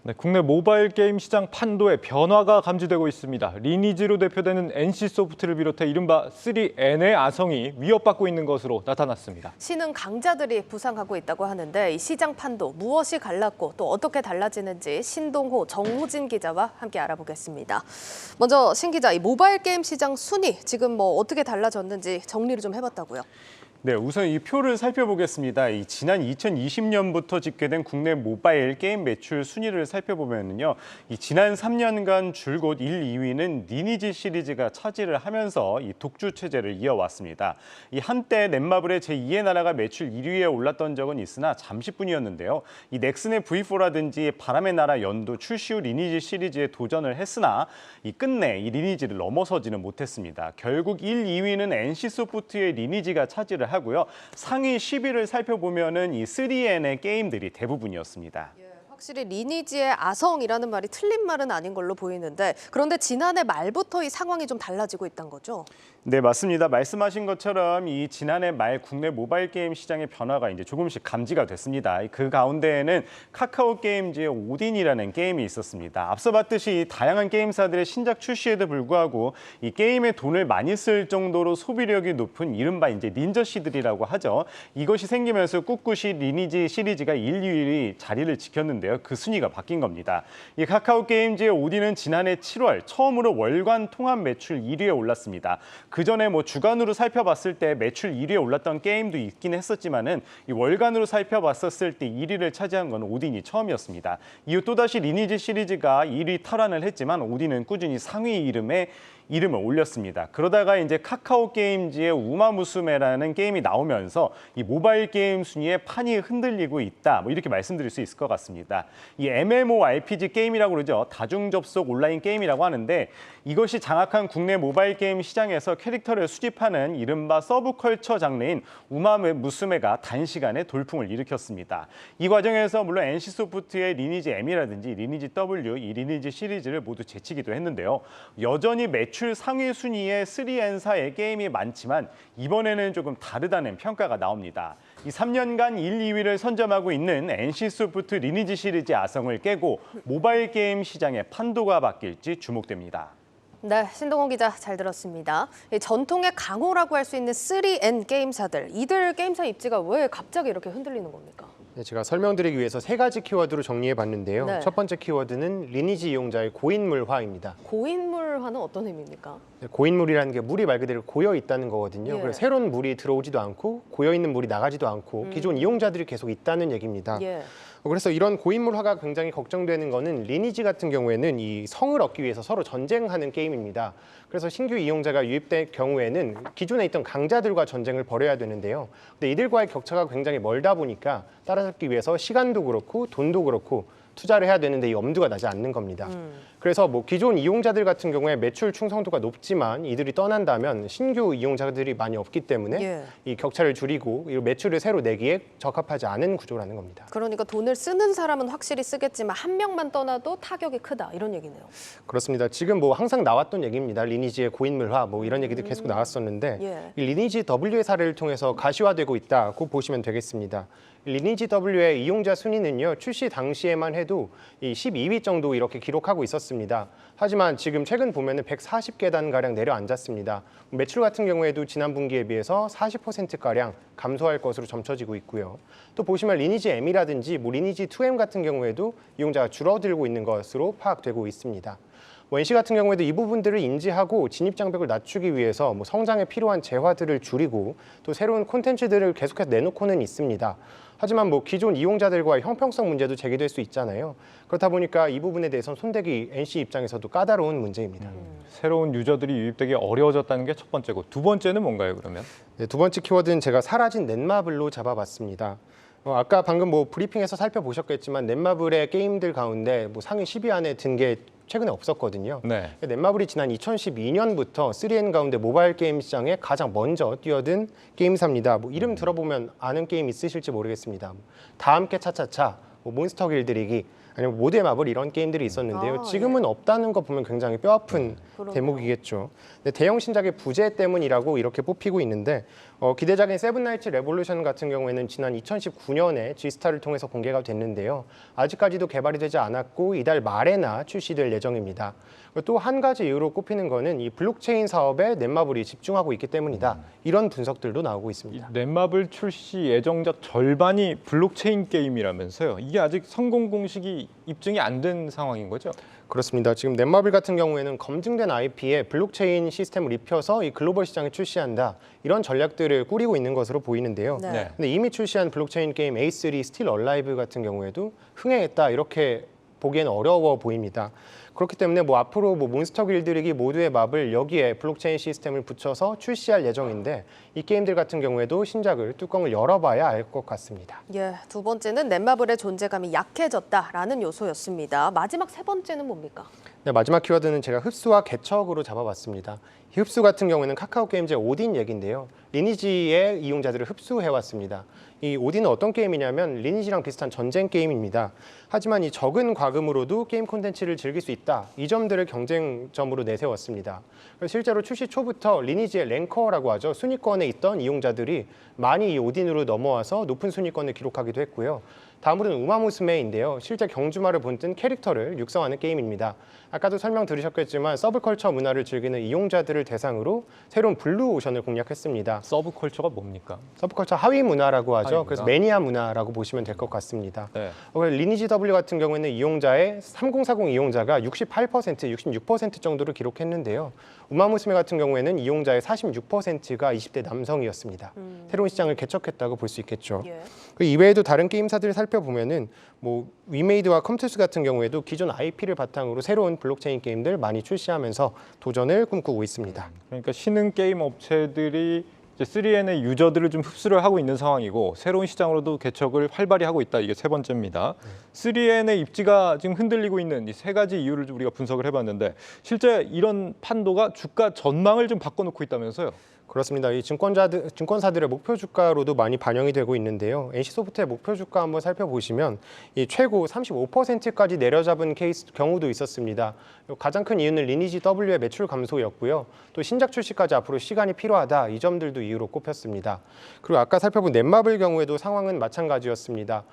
네, 국내 모바일 게임 시장 판도에 변화가 감지되고 있습니다. 리니지로 대표되는 NC소프트를 비롯해 이른바 3N의 아성이 위협받고 있는 것으로 나타났습니다. 신흥 강자들이 부상하고 있다고 하는데 이 시장 판도 무엇이 갈랐고 또 어떻게 달라지는지 신동호, 정호진 기자와 함께 알아보겠습니다. 먼저 신 기자, 이 모바일 게임 시장 순위 지금 어떻게 달라졌는지 정리를 좀 해봤다고요. 네, 우선 이 표를 살펴보겠습니다. 지난 2020년부터 집계된 국내 모바일 게임 매출 순위를 살펴보면요, 지난 3년간 줄곧 1, 2위는 리니지 시리즈가 차지를 하면서 독주 체제를 이어왔습니다. 한때 넷마블의 제2의 나라가 매출 1위에 올랐던 적은 있으나 잠시뿐이었는데요. 넥슨의 V4라든지 바람의 나라 연도 출시 후 리니지 시리즈에 도전을 했으나 끝내 리니지를 넘어서지는 못했습니다. 결국 1, 2위는 NC소프트의 리니지가 차지를 하고요. 상위 10위를 살펴보면은 3N의 게임들이 대부분이었습니다. 확실히 리니지의 아성이라는 말이 틀린 말은 아닌 걸로 보이는데 그런데 지난해 말부터 이 상황이 좀 달라지고 있다는 거죠? 네, 맞습니다. 말씀하신 것처럼 이 지난해 말 국내 모바일 게임 시장의 변화가 이제 조금씩 감지가 됐습니다. 그 가운데에는 카카오 게임즈의 오딘이라는 게임이 있었습니다. 앞서 봤듯이 다양한 게임사들의 신작 출시에도 불구하고 이 게임에 돈을 많이 쓸 정도로 소비력이 높은 이른바 이제 닌저씨들이라고 하죠. 이것이 생기면서 꿋꿋이 리니지 시리즈가 1, 2위를 자리를 지켰는데요. 그 순위가 바뀐 겁니다. 이 카카오 게임즈의 오딘은 지난해 7월 처음으로 월간 통합 매출 1위에 올랐습니다. 그 전에 뭐 주간으로 살펴봤을 때 매출 1위에 올랐던 게임도 있긴 했었지만은 이 월간으로 살펴봤었을 때 1위를 차지한 건 오딘이 처음이었습니다. 이후 또다시 리니지 시리즈가 1위 탈환을 했지만 오딘은 꾸준히 상위 이름을 올렸습니다. 그러다가 이제 카카오 게임즈의 우마무스메라는 게임이 나오면서 이 모바일 게임 순위에 판이 흔들리고 있다. 뭐 이렇게 말씀드릴 수 있을 것 같습니다. 이 MMORPG 게임이라고 그러죠. 다중 접속 온라인 게임이라고 하는데 이것이 장악한 국내 모바일 게임 시장에서 캐릭터를 수집하는 이른바 서브컬처 장르인 우마무스메가 단시간에 돌풍을 일으켰습니다. 이 과정에서 물론 NC소프트의 리니지 M이라든지 리니지 W, 이 리니지 시리즈를 모두 제치기도 했는데요. 여전히 매출 상위 순위에 3N사의 게임이 많지만 이번에는 조금 다르다는 평가가 나옵니다. 이 3년간 1, 2위를 선점하고 있는 NC소프트 리니지 시리즈 아성을 깨고 모바일 게임 시장의 판도가 바뀔지 주목됩니다. 네, 신동원 기자 잘 들었습니다. 전통의 강호라고 할 수 있는 3N 게임사들, 이들 게임사 입지가 왜 갑자기 이렇게 흔들리는 겁니까? 네, 제가 설명드리기 위해서 3가지 키워드로 정리해봤는데요. 네. 첫 번째 키워드는 리니지 이용자의 고인물화입니다. 고인물화는 어떤 의미입니까? 네, 고인물이라는 게 물이 말 그대로 고여 있다는 거거든요. 예. 그래서 새로운 물이 들어오지도 않고 고여 있는 물이 나가지도 않고 기존 이용자들이 계속 있다는 얘기입니다. 예. 그래서 이런 고인물화가 굉장히 걱정되는 거는 리니지 같은 경우에는 이 성을 얻기 위해서 서로 전쟁하는 게임입니다. 그래서 신규 이용자가 유입될 경우에는 기존에 있던 강자들과 전쟁을 벌여야 되는데요. 근데 이들과의 격차가 굉장히 멀다 보니까 따라잡기 위해서 시간도 그렇고 돈도 그렇고 투자를 해야 되는데 이 엄두가 나지 않는 겁니다. 그래서 뭐 기존 이용자들 같은 경우에 매출 충성도가 높지만 이들이 떠난다면 신규 이용자들이 많이 없기 때문에 예. 이 격차를 줄이고 이 매출을 새로 내기에 적합하지 않은 구조라는 겁니다. 그러니까 돈을 쓰는 사람은 확실히 쓰겠지만 한 명만 떠나도 타격이 크다 이런 얘기네요. 그렇습니다. 지금 뭐 항상 나왔던 얘기입니다. 리니지의 고인물화 뭐 이런 얘기도 계속 나왔었는데 예. 이 리니지 W의 사례를 통해서 가시화되고 있다고 보시면 되겠습니다. 리니지 W의 이용자 순위는요, 출시 당시에만 해도 이 12위 정도 이렇게 기록하고 있었습니다. 하지만 지금 최근 보면은 140계단 가량 내려앉았습니다. 매출 같은 경우에도 지난 분기에 비해서 40% 가량 감소할 것으로 점쳐지고 있고요. 또 보시면 리니지 M이라든지 뭐 리니지 2M 같은 경우에도 이용자가 줄어들고 있는 것으로 파악되고 있습니다. NC 같은 경우에도 이 부분들을 인지하고 진입 장벽을 낮추기 위해서 뭐 성장에 필요한 재화들을 줄이고 또 새로운 콘텐츠들을 계속해서 내놓고는 있습니다. 하지만 뭐 기존 이용자들과의 형평성 문제도 제기될 수 있잖아요. 그렇다 보니까 이 부분에 대해서는 손대기 NC 입장에서도 까다로운 문제입니다. 새로운 유저들이 유입되기 어려워졌다는 게 첫 번째고 두 번째는 뭔가요, 그러면? 네, 두 번째 키워드는 제가 사라진 넷마블로 잡아봤습니다. 아까 방금 뭐 브리핑에서 살펴보셨겠지만 넷마블의 게임들 가운데 뭐 상위 10위 안에 든 게 최근에 없었거든요. 네. 넷마블이 지난 2012년부터 3N 가운데 모바일 게임 시장에 가장 먼저 뛰어든 게임사입니다. 뭐 이름 들어보면 아는 게임 있으실지 모르겠습니다. 다 함께 차차차, 뭐 몬스터 길들이기, 아니면 모두의 마블 이런 게임들이 있었는데요. 지금은 없다는 거 보면 굉장히 뼈아픈 대목이겠죠. 근데 대형 신작의 부재 때문이라고 이렇게 뽑히고 있는데 기대작인 세븐나이츠 레볼루션 같은 경우에는 지난 2019년에 G스타를 통해서 공개가 됐는데요. 아직까지도 개발이 되지 않았고 이달 말에나 출시될 예정입니다. 또 한 가지 이유로 꼽히는 거는 이 블록체인 사업에 넷마블이 집중하고 있기 때문이다. 이런 분석들도 나오고 있습니다. 넷마블 출시 예정작 절반이 블록체인 게임이라면서요. 이게 아직 성공 공식이 입증이 안 된 상황인 거죠? 그렇습니다. 지금 넷마블 같은 경우에는 검증된 IP에 블록체인 시스템을 입혀서 이 글로벌 시장에 출시한다. 이런 전략들을 꾸리고 있는 것으로 보이는데요. 네. 근데 이미 출시한 블록체인 게임 A3 스틸 얼라이브 같은 경우에도 흥행했다. 이렇게 보기에는 어려워 보입니다. 그렇기 때문에 뭐 앞으로 뭐 몬스터 길들이기 모두의 마블 여기에 블록체인 시스템을 붙여서 출시할 예정인데 이 게임들 같은 경우에도 신작을 뚜껑을 열어봐야 알 것 같습니다. 예, 두 번째는 넷마블의 존재감이 약해졌다라는 요소였습니다. 마지막 세 번째는 뭡니까? 네, 마지막 키워드는 제가 흡수와 개척으로 잡아봤습니다. 이 흡수 같은 경우에는 카카오 게임즈의 오딘 얘기인데요. 리니지의 이용자들을 흡수해왔습니다. 이 오딘은 어떤 게임이냐면 리니지랑 비슷한 전쟁 게임입니다. 하지만 이 적은 과금으로도 게임 콘텐츠를 즐길 수 있다. 이 점들을 경쟁점으로 내세웠습니다. 그래서 실제로 출시 초부터 리니지의 랭커라고 하죠. 순위권에 있던 이용자들이 많이 이 오딘으로 넘어와서 높은 순위권을 기록하기도 했고요. 다음으로는 우마무스메인데요. 실제 경주마를 본뜬 캐릭터를 육성하는 게임입니다. 아까도 설명 들으셨겠지만 서브컬처 문화를 즐기는 이용자들을 대상으로 새로운 블루오션을 공략했습니다. 서브컬처가 뭡니까? 서브컬처 하위 문화라고 하죠. 하위 문화. 그래서 매니아 문화라고 보시면 될 것 같습니다. 네. 리니지 W 같은 경우에는 이용자의 3040 이용자가 68%, 66% 정도를 기록했는데요. 우마무스메 같은 경우에는 이용자의 46%가 20대 남성이었습니다. 새로운 시장을 개척했다고 볼 수 있겠죠. 예. 그 이외에도 다른 게임사들을 살펴보면은 위메이드와 컴투스 같은 경우에도 기존 IP를 바탕으로 새로운 블록체인 게임들 많이 출시하면서 도전을 꿈꾸고 있습니다. 그러니까 신흥 게임 업체들이 이제 3N의 유저들을 좀 흡수를 하고 있는 상황이고 새로운 시장으로도 개척을 활발히 하고 있다. 이게 세 번째입니다. 3N의 입지가 지금 흔들리고 있는 이 세 가지 이유를 좀 우리가 분석을 해봤는데 실제 이런 판도가 주가 전망을 좀 바꿔놓고 있다면서요? 그렇습니다. 이 증권사들의 목표 주가로도 많이 반영이 되고 있는데요. NC소프트의 목표 주가 한번 살펴보시면 이 최고 35%까지 내려잡은 경우도 있었습니다. 가장 큰 이유는 리니지 W의 매출 감소였고요. 또 신작 출시까지 앞으로 시간이 필요하다. 이 점들도 이유로 꼽혔습니다. 그리고 아까 살펴본 넷마블 경우에도 상황은 마찬가지였습니다.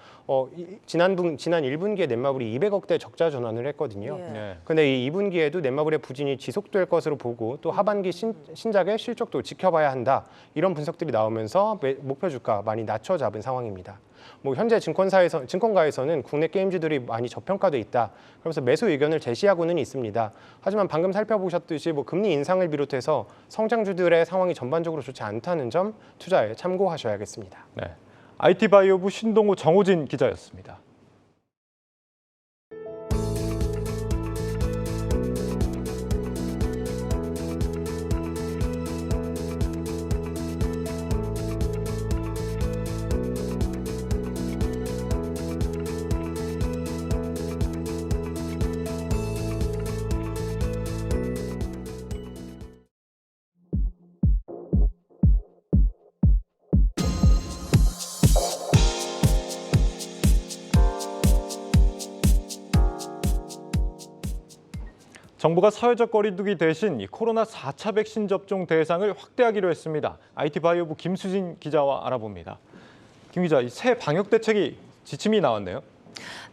지난 1분기에 넷마블이 200억대 적자 전환을 했거든요. 근데 이 2분기에도 넷마블의 부진이 지속될 것으로 보고 또 하반기 신작의 실적도 지켜봐야 한다. 이런 분석들이 나오면서 목표 주가 많이 낮춰 잡은 상황입니다. 현재 증권가에서는 국내 게임주들이 많이 저평가돼 있다. 그러면서 매수 의견을 제시하고는 있습니다. 하지만 방금 살펴보셨듯이 금리 인상을 비롯해서 성장주들의 상황이 전반적으로 좋지 않다는 점 투자에 참고하셔야겠습니다. 네. IT바이오부 신동우 정호진 기자였습니다. 정부가 사회적 거리두기 대신 이 코로나 4차 백신 접종 대상을 확대하기로 했습니다. IT바이오부 김수진 기자와 알아봅니다. 김 기자, 이 새 방역 대책이 지침이 나왔네요.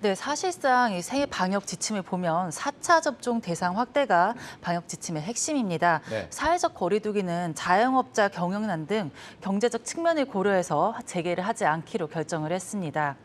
네, 사실상 이 새 방역 지침을 보면 4차 접종 대상 확대가 방역 지침의 핵심입니다. 네. 사회적 거리두기는 자영업자 경영난 등 경제적 측면을 고려해서 재개를 하지 않기로 결정을 했습니다.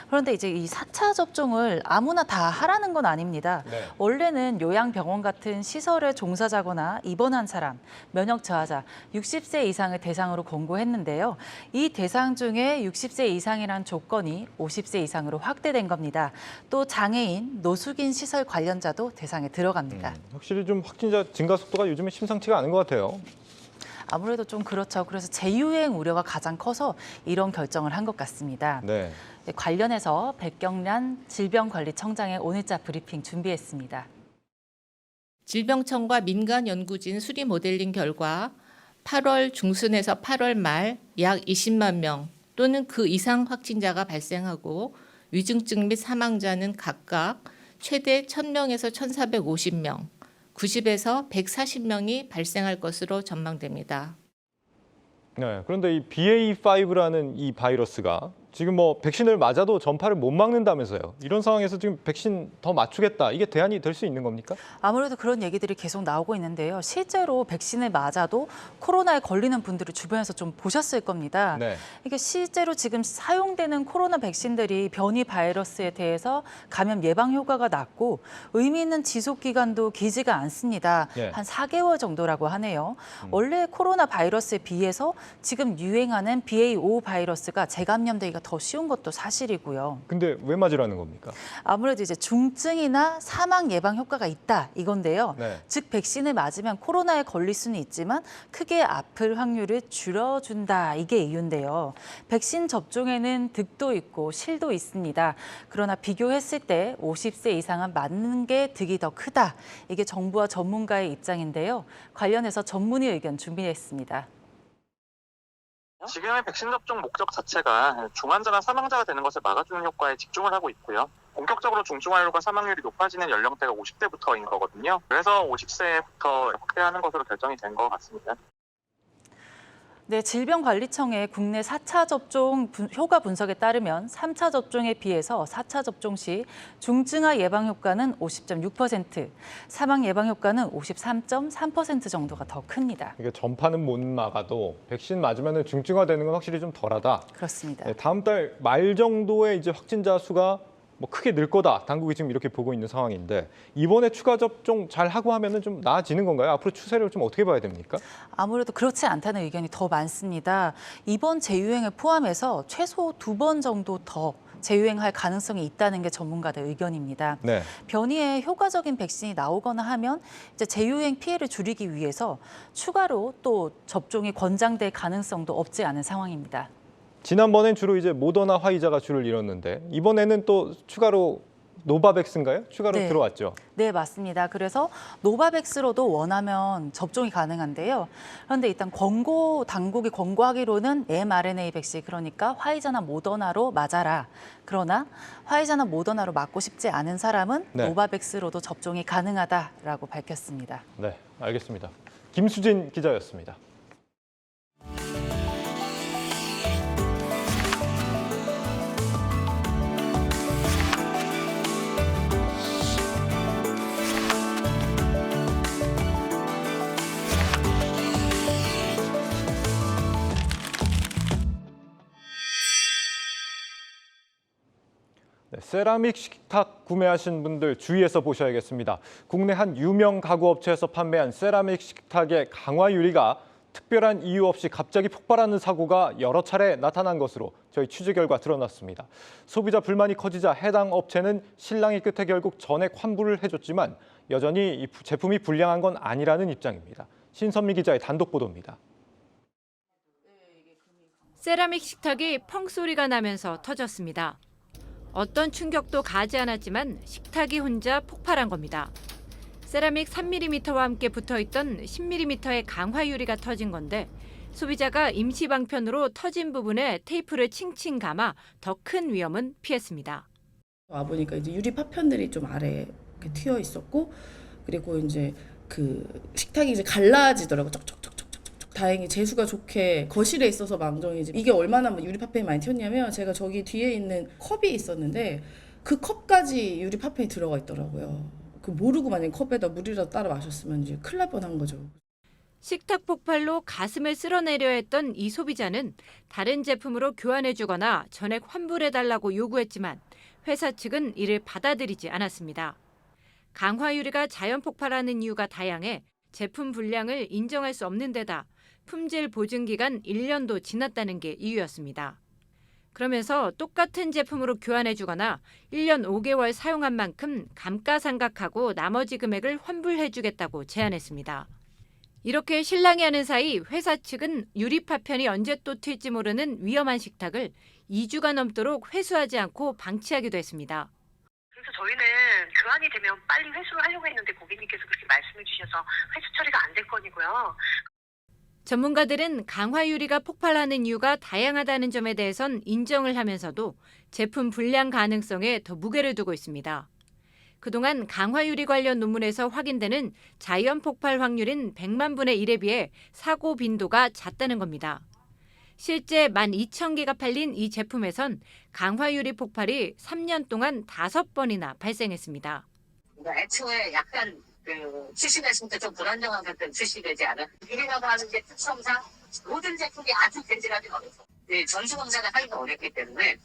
그런데 이제 이 4차 접종을 아무나 다 하라는 건 아닙니다. 네. 원래는 요양병원 같은 시설에 종사자거나 입원한 사람, 면역 저하자, 60세 이상을 대상으로 권고했는데요. 이 대상 중에 60세 이상이란 조건이 50세 이상으로 확대된 겁니다. 또 장애인, 노숙인 시설 관련자도 대상에 들어갑니다. 확실히 좀 확진자 증가 속도가 요즘에 심상치가 않은 것 같아요. 아무래도 좀 그렇죠. 그래서 재유행 우려가 가장 커서 이런 결정을 한 것 같습니다. 네. 관련해서 백경란 질병관리청장의 오늘자 브리핑 준비했습니다. 질병청과 민간연구진 수리 모델링 결과 8월 중순에서 8월 말 약 20만 명 또는 그 이상 확진자가 발생하고 위중증 및 사망자는 각각 최대 1,000명에서 1,450명, 90에서 140명이 발생할 것으로 전망됩니다. 네. 그런데 이 BA.5라는 이 바이러스가 지금 백신을 맞아도 전파를 못 막는다면서요. 이런 상황에서 지금 백신 더 맞추겠다. 이게 대안이 될 수 있는 겁니까? 아무래도 그런 얘기들이 계속 나오고 있는데요. 실제로 백신을 맞아도 코로나에 걸리는 분들을 주변에서 좀 보셨을 겁니다. 네. 이게 실제로 지금 사용되는 코로나 백신들이 변이 바이러스에 대해서 감염 예방 효과가 낮고 의미 있는 지속 기간도 길지가 않습니다. 예. 한 4개월 정도라고 하네요. 원래 코로나 바이러스에 비해서 지금 유행하는 BA.5 바이러스가 재감염되기가 더 쉬운 것도 사실이고요. 근데 왜 맞으라는 겁니까? 아무래도 이제 중증이나 사망 예방 효과가 있다 이건데요. 네. 즉 백신을 맞으면 코로나에 걸릴 수는 있지만 크게 아플 확률을 줄여준다 이게 이유인데요. 백신 접종에는 득도 있고 실도 있습니다. 그러나 비교했을 때 50세 이상은 맞는 게 득이 더 크다. 이게 정부와 전문가의 입장인데요. 관련해서 전문의 의견 준비했습니다. 지금의 백신 접종 목적 자체가 중환자나 사망자가 되는 것을 막아주는 효과에 집중을 하고 있고요. 본격적으로 중증화율과 사망률이 높아지는 연령대가 50대부터인 거거든요. 그래서 50세부터 확대하는 것으로 결정이 된 것 같습니다. 네, 질병관리청의 국내 4차 접종 효과 분석에 따르면 3차 접종에 비해서 4차 접종 시 중증화 예방 효과는 50.6%, 사망 예방 효과는 53.3% 정도가 더 큽니다. 이게 전파는 못 막아도 백신 맞으면 중증화되는 건 확실히 좀 덜하다. 그렇습니다. 네, 다음 달 말 정도에 이제 확진자 수가 뭐 크게 늘 거다. 당국이 지금 이렇게 보고 있는 상황인데 이번에 추가 접종 잘 하고 하면은 좀 나아지는 건가요? 앞으로 추세를 좀 어떻게 봐야 됩니까? 아무래도 그렇지 않다는 의견이 더 많습니다. 이번 재유행을 포함해서 최소 2번 정도 더 재유행할 가능성이 있다는 게 전문가들 의견입니다. 네. 변이에 효과적인 백신이 나오거나 하면 이제 재유행 피해를 줄이기 위해서 추가로 또 접종이 권장될 가능성도 없지 않은 상황입니다. 지난번엔 주로 이제 모더나 화이자가 줄을 이뤘는데 이번에는 또 추가로 노바백스인가요? 추가로 네. 들어왔죠. 네, 맞습니다. 그래서 노바백스로도 원하면 접종이 가능한데요. 그런데 일단 당국이 권고하기로는 mRNA 백신, 그러니까 화이자나 모더나로 맞아라. 그러나 화이자나 모더나로 맞고 싶지 않은 사람은 네. 노바백스로도 접종이 가능하다라고 밝혔습니다. 네, 알겠습니다. 김수진 기자였습니다. 네, 세라믹 식탁 구매하신 분들 주의해서 보셔야겠습니다. 국내 한 유명 가구 업체에서 판매한 세라믹 식탁의 강화 유리가 특별한 이유 없이 갑자기 폭발하는 사고가 여러 차례 나타난 것으로 저희 취재 결과 드러났습니다. 소비자 불만이 커지자 해당 업체는 실랑이 끝에 결국 전액 환불을 해줬지만 여전히 이 제품이 불량한 건 아니라는 입장입니다. 신선미 기자의 단독 보도입니다. 세라믹 식탁이 펑 소리가 나면서 터졌습니다. 어떤 충격도 가지 않았지만 식탁이 혼자 폭발한 겁니다. 세라믹 3mm와 함께 붙어있던 10mm의 강화 유리가 터진 건데 소비자가 임시 방편으로 터진 부분에 테이프를 칭칭 감아 더 큰 위험은 피했습니다. 와 보니까 이제 유리 파편들이 좀 아래에 이렇게 튀어 있었고, 그리고 이제 그 식탁이 이제 갈라지더라고. 쩍쩍쩍쩍쩍. 다행히 재수가 좋게 거실에 있어서 망정이지. 이게 얼마나 유리 파편이 많이 튀었냐면 제가 저기 뒤에 있는 컵이 있었는데 그 컵까지 유리 파편이 들어가 있더라고요. 그 모르고 만약에 컵에다 물이라도 따라 마셨으면 이제 큰일 날 뻔한 거죠. 식탁 폭발로 가슴을 쓸어내려 했던 이 소비자는 다른 제품으로 교환해주거나 전액 환불해달라고 요구했지만 회사 측은 이를 받아들이지 않았습니다. 강화 유리가 자연 폭발하는 이유가 다양해 제품 불량을 인정할 수 없는 데다 품질 보증 기간 1년도 지났다는 게 이유였습니다. 그러면서 똑같은 제품으로 교환해주거나 1년 5개월 사용한 만큼 감가상각하고 나머지 금액을 환불해주겠다고 제안했습니다. 이렇게 실랑이하는 사이 회사 측은 유리 파편이 언제 또 튈지 모르는 위험한 식탁을 2주가 넘도록 회수하지 않고 방치하기도 했습니다. 그래서 저희는 교환이 되면 빨리 회수를 하려고 했는데 고객님께서 그렇게 말씀해 주셔서 회수 처리가 안 됐거든요. 전문가들은 강화 유리가 폭발하는 이유가 다양하다는 점에 대해선 인정을 하면서도 제품 불량 가능성에 더 무게를 두고 있습니다. 그동안 강화 유리 관련 논문에서 확인되는 자연 폭발 확률인 100만 분의 1에 비해 사고 빈도가 잦다는 겁니다. 실제 12,000개가 팔린 이 제품에선 강화 유리 폭발이 3년 동안 5번이나 발생했습니다. 애초에 약간 출시됐을 때 좀 불안정한 것들 출시되지 않은 유리라고 하는 게 특성상 모든 제품이 아주 견질하기 어려서 전수공사가 하기가 어렵기 때문에.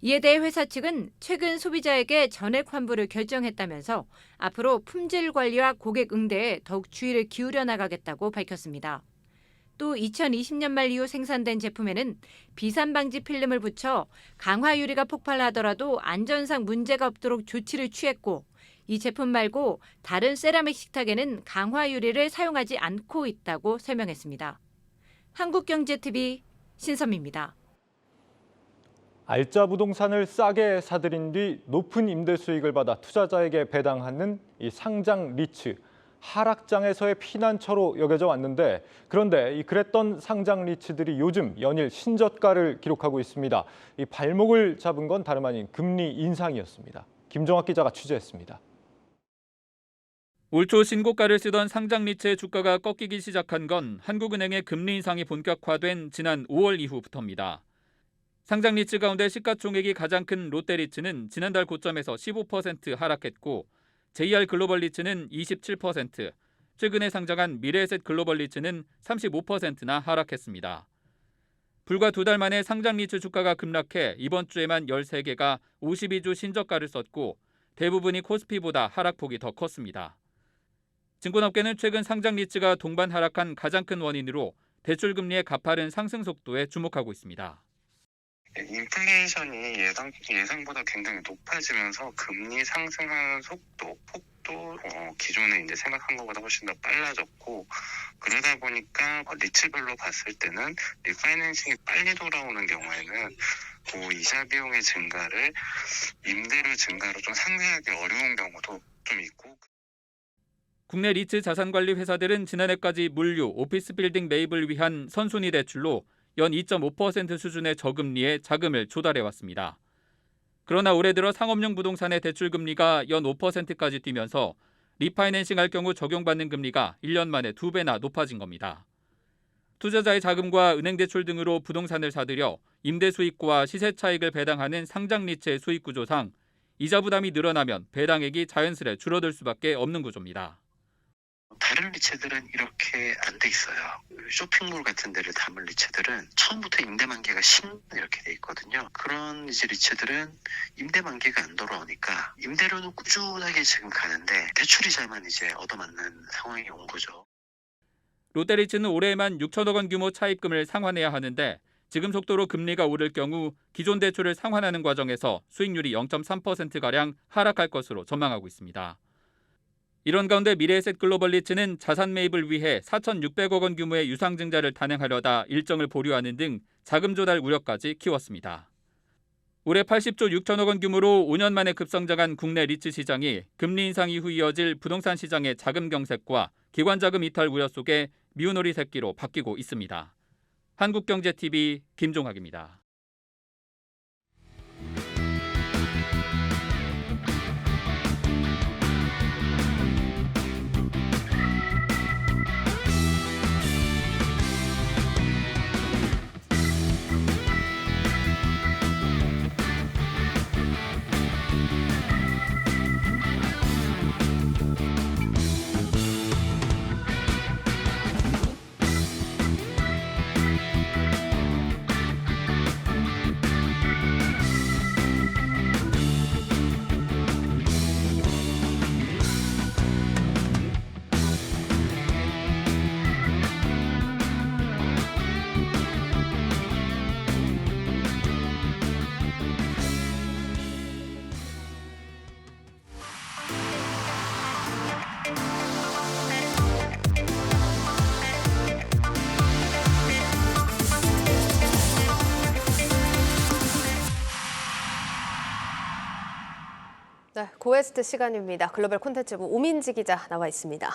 이에 대해 회사 측은 최근 소비자에게 전액 환불을 결정했다면서 앞으로 품질 관리와 고객 응대에 더욱 주의를 기울여 나가겠다고 밝혔습니다. 또 2020년 말 이후 생산된 제품에는 비산 방지 필름을 붙여 강화 유리가 폭발하더라도 안전상 문제가 없도록 조치를 취했고 이 제품 말고 다른 세라믹 식탁에는 강화 유리를 사용하지 않고 있다고 설명했습니다. 한국경제TV 신선미입니다. 알짜 부동산을 싸게 사들인 뒤 높은 임대 수익을 받아 투자자에게 배당하는 이 상장 리츠. 하락장에서의 피난처로 여겨져 왔는데 그런데 그랬던 상장 리츠들이 요즘 연일 신저가를 기록하고 있습니다. 이 발목을 잡은 건 다름 아닌 금리 인상이었습니다. 김종학 기자가 취재했습니다. 올 초 신고가를 쓰던 상장 리츠의 주가가 꺾이기 시작한 건 한국은행의 금리 인상이 본격화된 지난 5월 이후부터입니다. 상장 리츠 가운데 시가총액이 가장 큰 롯데리츠는 지난달 고점에서 15% 하락했고 JR 글로벌 리츠는 27%, 최근에 상장한 미래에셋 글로벌 리츠는 35%나 하락했습니다. 불과 2달 만에 상장 리츠 주가가 급락해 이번 주에만 13개가 52주 신저가를 썼고 대부분이 코스피보다 하락폭이 더 컸습니다. 증권업계는 최근 상장 리츠가 동반 하락한 가장 큰 원인으로 대출금리의 가파른 상승 속도에 주목하고 있습니다. 인플레이션이 예상보다 굉장히 높아지면서 금리 상승하는 속도, 폭도 기존에 이제 생각한 것보다 훨씬 더 빨라졌고 그러다 보니까 리츠별로 봤을 때는 리파이낸싱이 빨리 돌아오는 경우에는 그 이자 비용의 증가를 임대료 증가로 좀 상쇄하기 어려운 경우도 좀 있고. 국내 리츠 자산관리 회사들은 지난해까지 물류, 오피스 빌딩 매입을 위한 선순위 대출로 연 2.5% 수준의 저금리에 자금을 조달해왔습니다. 그러나 올해 들어 상업용 부동산의 대출금리가 연 5%까지 뛰면서 리파이낸싱할 경우 적용받는 금리가 1년 만에 2배나 높아진 겁니다. 투자자의 자금과 은행 대출 등으로 부동산을 사들여 임대 수익과 시세 차익을 배당하는 상장 리츠의 수익 구조상 이자 부담이 늘어나면 배당액이 자연스레 줄어들 수밖에 없는 구조입니다. 다른 리츠들은 이렇게 안 돼 있어요. 쇼핑몰 같은 데를 담을 리츠들은 처음부터 임대 만기가 10년 이렇게 돼 있거든요. 그런 이제 리츠들은 임대 만기가 안 돌아오니까 임대료는 꾸준하게 지금 가는데 대출이자만 이제 얻어맞는 상황이 온 거죠. 롯데리츠는 올해에만 6천억 원 규모 차입금을 상환해야 하는데 지금 속도로 금리가 오를 경우 기존 대출을 상환하는 과정에서 수익률이 0.3%가량 하락할 것으로 전망하고 있습니다. 이런 가운데 미래에셋 글로벌 리츠는 자산 매입을 위해 4,600억 원 규모의 유상증자를 단행하려다 일정을 보류하는 등 자금 조달 우려까지 키웠습니다. 올해 80조 6천억 원 규모로 5년 만에 급성장한 국내 리츠 시장이 금리 인상 이후 이어질 부동산 시장의 자금 경색과 기관 자금 이탈 우려 속에 미운오리 새끼로 바뀌고 있습니다. 한국경제TV 김종학입니다. 네, 고에스트 시간입니다. 글로벌 콘텐츠부 오민지 기자 나와 있습니다.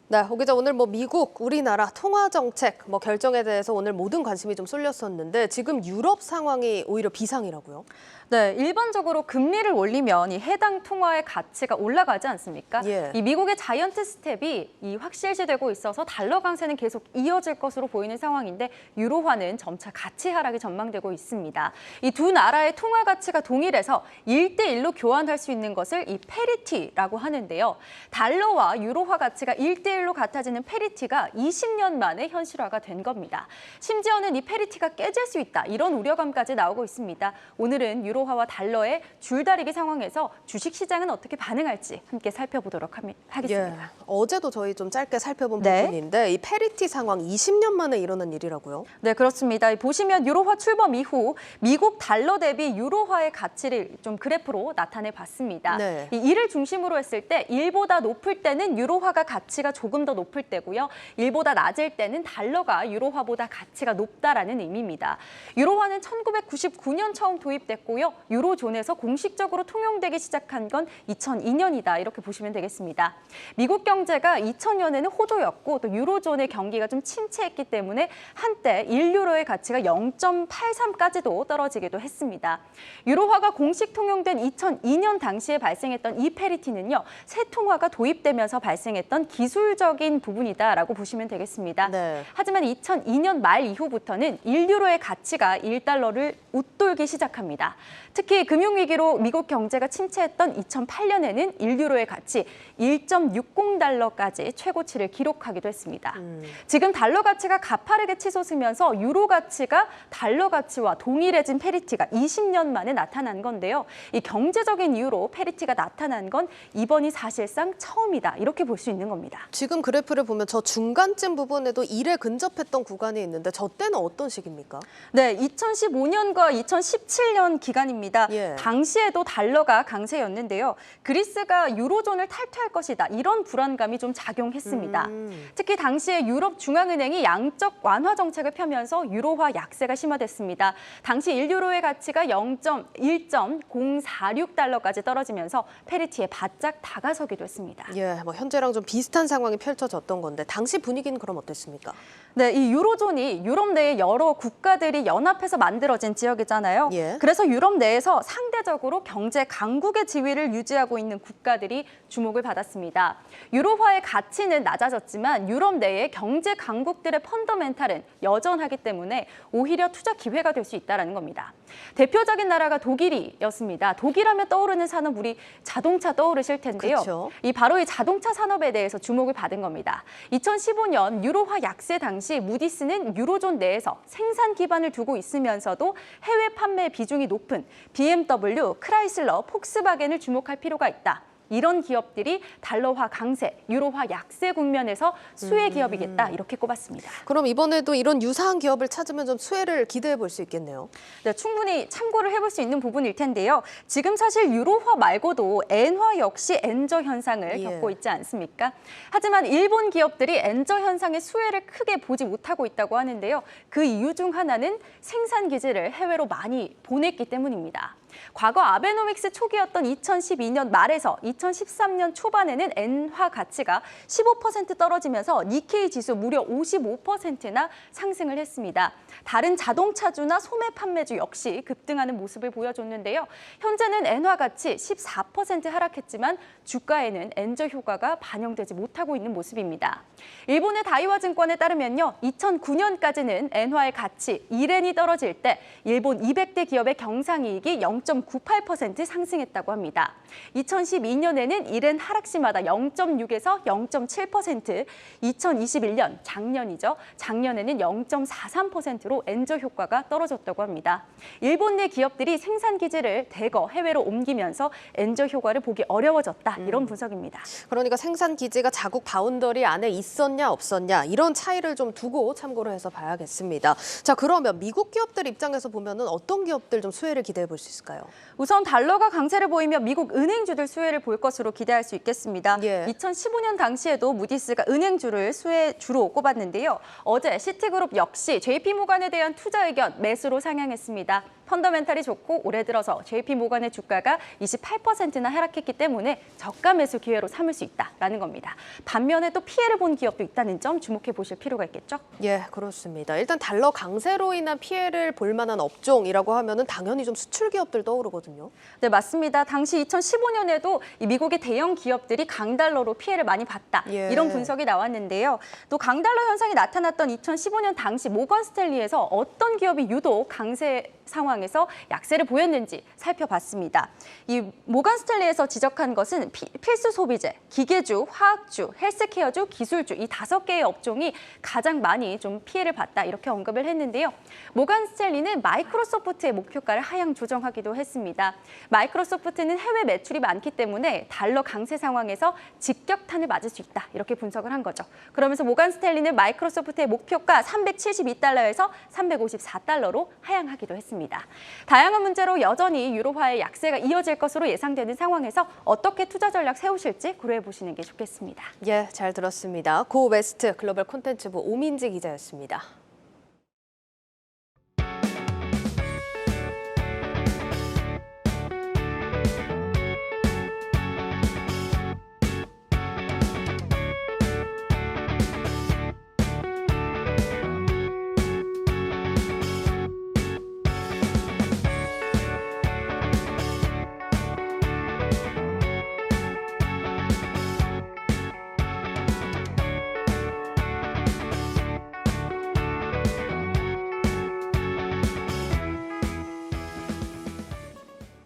네, 오 기자 오늘 미국, 우리나라 통화 정책 결정에 대해서 오늘 모든 관심이 좀 쏠렸었는데 지금 유럽 상황이 오히려 비상이라고요? 네, 일반적으로 금리를 올리면 이 해당 통화의 가치가 올라가지 않습니까? 예. 이 미국의 자이언트 스텝이 확실시되고 있어서 달러 강세는 계속 이어질 것으로 보이는 상황인데 유로화는 점차 가치 하락이 전망되고 있습니다. 이 두 나라의 통화 가치가 동일해서 1대1로 교환할 수 있는 것을 이 페리티라고 하는데요. 달러와 유로화 가치가 1대1로 같아지는 페리티가 20년 만에 현실화가 된 겁니다. 심지어는 이 페리티가 깨질 수 있다, 이런 우려감까지 나오고 있습니다. 오늘은 유로화 유로화와 달러의 줄다리기 상황에서 주식시장은 어떻게 반응할지 함께 살펴보도록 하겠습니다. 예, 어제도 저희 좀 짧게 살펴본 네. 부분인데 이 패리티 상황 20년 만에 일어난 일이라고요? 네, 그렇습니다. 보시면 유로화 출범 이후 미국 달러 대비 유로화의 가치를 좀 그래프로 나타내 봤습니다. 네. 이를 중심으로 했을 때 1보다 높을 때는 유로화가 가치가 조금 더 높을 때고요. 1보다 낮을 때는 달러가 유로화보다 가치가 높다라는 의미입니다. 유로화는 1999년 처음 도입됐고요. 유로존에서 공식적으로 통용되기 시작한 건 2002년이다. 이렇게 보시면 되겠습니다. 미국 경제가 2000년에는 호조였고 또 유로존의 경기가 좀 침체했기 때문에 한때 1유로의 가치가 0.83까지도 떨어지기도 했습니다. 유로화가 공식 통용된 2002년 당시에 발생했던 이 패리티는요. 새 통화가 도입되면서 발생했던 기술적인 부분이다라고 보시면 되겠습니다. 네. 하지만 2002년 말 이후부터는 1유로의 가치가 1달러를 웃돌기 시작합니다. 특히 금융위기로 미국 경제가 침체했던 2008년에는 1유로의 가치 1.60달러까지 최고치를 기록하기도 했습니다. 지금 달러 가치가 가파르게 치솟으면서 유로 가치가 달러 가치와 동일해진 패리티가 20년 만에 나타난 건데요. 이 경제적인 이유로 패리티가 나타난 건 이번이 사실상 처음이다. 이렇게 볼 수 있는 겁니다. 지금 그래프를 보면 저 중간쯤 부분에도 1에 근접했던 구간이 있는데 저 때는 어떤 시기입니까? 네, 2015년과 2017년 기간입니다. 예. 당시에도 달러가 강세였는데요. 그리스가 유로존을 탈퇴할 것이다. 이런 불안감이 좀 작용했습니다. 특히 당시에 유럽 중앙은행이 양적 완화 정책을 펴면서 유로화 약세가 심화됐습니다. 당시 1유로의 가치가 1.046달러까지 떨어지면서 페리티에 바짝 다가서기도 했습니다. 예, 뭐 현재랑 좀 비슷한 상황이 펼쳐졌던 건데 당시 분위기는 그럼 어땠습니까? 네, 이 유로존이 유럽 내의 여러 국가들이 연합해서 만들어진 지역이잖아요. 예. 그래서 유럽 내에서 상대적으로 경제 강국의 지위를 유지하고 있는 국가들이 주목을 받았습니다. 유로화의 가치는 낮아졌지만 유럽 내의 경제 강국들의 펀더멘탈은 여전하기 때문에 오히려 투자 기회가 될 수 있다는 겁니다. 대표적인 나라가 독일이었습니다. 독일하면 떠오르는 산업 우리 자동차 떠오르실 텐데요. 그렇죠. 바로 이 자동차 산업에 대해서 주목을 받은 겁니다. 2015년 유로화 약세 당시 무디스는 유로존 내에서 생산 기반을 두고 있으면서도 해외 판매 비중이 높은 BMW, 크라이슬러, 폭스바겐을 주목할 필요가 있다. 이런 기업들이 달러화 강세, 유로화 약세 국면에서 수혜 기업이겠다 이렇게 꼽았습니다. 그럼 이번에도 이런 유사한 기업을 찾으면 좀 수혜를 기대해 볼 수 있겠네요. 네, 충분히 참고를 해볼 수 있는 부분일 텐데요. 지금 사실 유로화 말고도 엔화 역시 엔저 현상을 겪고 있지 않습니까? 하지만 일본 기업들이 엔저 현상의 수혜를 크게 보지 못하고 있다고 하는데요. 그 이유 중 하나는 생산 기지를 해외로 많이 보냈기 때문입니다. 과거 아베노믹스 초기였던 2012년 말에서 2013년 초반에는 엔화 가치가 15% 떨어지면서 니케이 지수 무려 55%나 상승을 했습니다. 다른 자동차주나 소매 판매주 역시 급등하는 모습을 보여줬는데요. 현재는 엔화 가치 14% 하락했지만 주가에는 엔저 효과가 반영되지 못하고 있는 모습입니다. 일본의 다이와 증권에 따르면요. 2009년까지는 엔화의 가치 1엔이 떨어질 때 일본 200대 기업의 경상이익이 0.98% 상승했다고 합니다. 2012년에는 1엔 하락시마다 0.6에서 0.7%, 2021년 작년이죠. 작년에는 0.43%로 엔저 효과가 떨어졌다고 합니다. 일본 내 기업들이 생산 기지를 대거 해외로 옮기면서 엔저 효과를 보기 어려워졌다. 이런 분석입니다. 그러니까 생산 기지가 자국 바운더리 안에 있었냐 없었냐 이런 차이를 좀 두고 참고를 해서 봐야겠습니다. 자, 그러면 미국 기업들 입장에서 보면은 어떤 기업들 좀 수혜를 기대해 볼 수 있을까요? 우선 달러가 강세를 보이면 미국 은행주들 수혜를 볼 것으로 기대할 수 있겠습니다. 2015년 당시에도 무디스가 은행주를 수혜주로 꼽았는데요. 어제 시티그룹 역시 JP모간에 대한 투자 의견 매수로 상향했습니다. 펀더멘탈이 좋고 올해 들어서 JP모간의 주가가 28%나 하락했기 때문에 저가 매수 기회로 삼을 수 있다라는 겁니다. 반면에 또 피해를 본 기업도 있다는 점 주목해 보실 필요가 있겠죠? 예, 그렇습니다. 일단 달러 강세로 인한 피해를 볼 만한 업종이라고 하면은 당연히 좀 수출 기업들 떠오르거든요. 네, 맞습니다. 당시 2015년에도 이 미국의 대형 기업들이 강달러로 피해를 많이 봤다. 이런 분석이 나왔는데요. 또 강달러 현상이 나타났던 2015년 당시 모건 스탠리에서 어떤 기업이 유독 강세 상황에서 약세를 보였는지 살펴봤습니다. 이 모건 스탠리에서 지적한 것은 필수 소비재, 기계주, 화학주, 헬스케어주, 기술주 이 5개의 업종이 가장 많이 좀 피해를 봤다 이렇게 언급을 했는데요. 모건 스탠리는 마이크로소프트의 목표가를 하향 조정하기도 했습니다. 마이크로소프트는 해외 매출이 많기 때문에 달러 강세 상황에서 직격탄을 맞을 수 있다 이렇게 분석을 한 거죠. 그러면서 모건 스탠리는 마이크로소프트의 목표가 372달러에서 354달러로 하향하기도 했습니다. 다양한 문제로 여전히 유로화의 약세가 이어질 것으로 예상되는 상황에서 어떻게 투자 전략 세우실지 고려해 보시는 게 좋겠습니다. 예, 잘 들었습니다. 고 웨스트 글로벌 콘텐츠부 오민지 기자였습니다.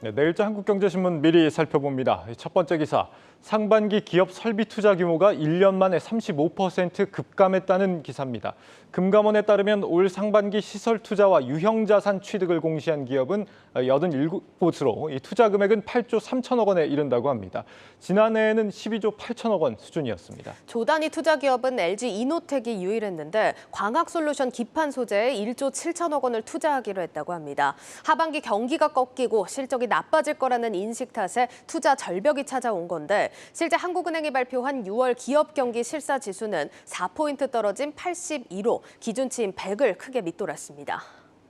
네, 내일자 한국경제신문 미리 살펴봅니다. 첫 번째 기사, 상반기 기업 설비 투자 규모가 1년 만에 35% 급감했다는 기사입니다. 금감원에 따르면 올 상반기 시설 투자와 유형자산 취득을 공시한 기업은 87곳으로 이 투자 금액은 8조 3천억 원에 이른다고 합니다. 지난해에는 12조 8천억 원 수준이었습니다. 조단위 투자 기업은 LG 이노텍이 유일했는데 광학솔루션 기판 소재에 1조 7천억 원을 투자하기로 했다고 합니다. 하반기 경기가 꺾이고 실적이 나빠질 거라는 인식 탓에 투자 절벽이 찾아온 건데 실제 한국은행이 발표한 6월 기업 경기 실사 지수는 4포인트 떨어진 82로 기준치인 100을 크게 밑돌았습니다.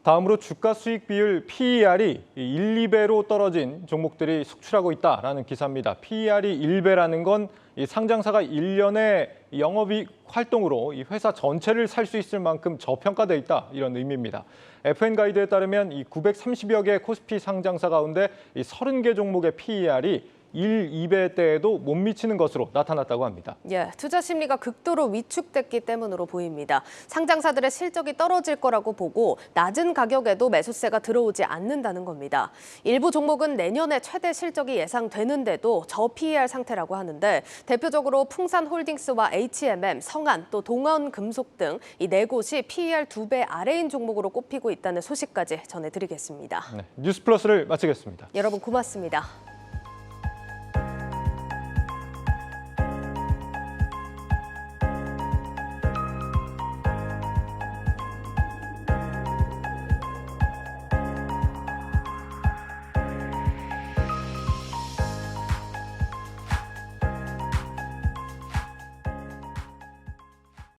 다음으로 주가 수익 비율 PER이 1, 2배로 떨어진 종목들이 속출하고 있다라는 기사입니다. PER이 1배라는 건 이 상장사가 1년의 영업이익 활동으로 이 회사 전체를 살 수 있을 만큼 저평가돼 있다 이런 의미입니다. FN 가이드에 따르면 이 930여 개 코스피 상장사 가운데 이 30개 종목의 PER이 1, 2배대에도 못 미치는 것으로 나타났다고 합니다. 예, 투자 심리가 극도로 위축됐기 때문으로 보입니다. 상장사들의 실적이 떨어질 거라고 보고 낮은 가격에도 매수세가 들어오지 않는다는 겁니다. 일부 종목은 내년에 최대 실적이 예상되는데도 저 PER 상태라고 하는데 대표적으로 풍산홀딩스와 HMM, 성한, 또 동원금속 등 이 4곳이 PER 2배 아래인 종목으로 꼽히고 있다는 소식까지 전해드리겠습니다. 네, 뉴스플러스를 마치겠습니다. 여러분 고맙습니다.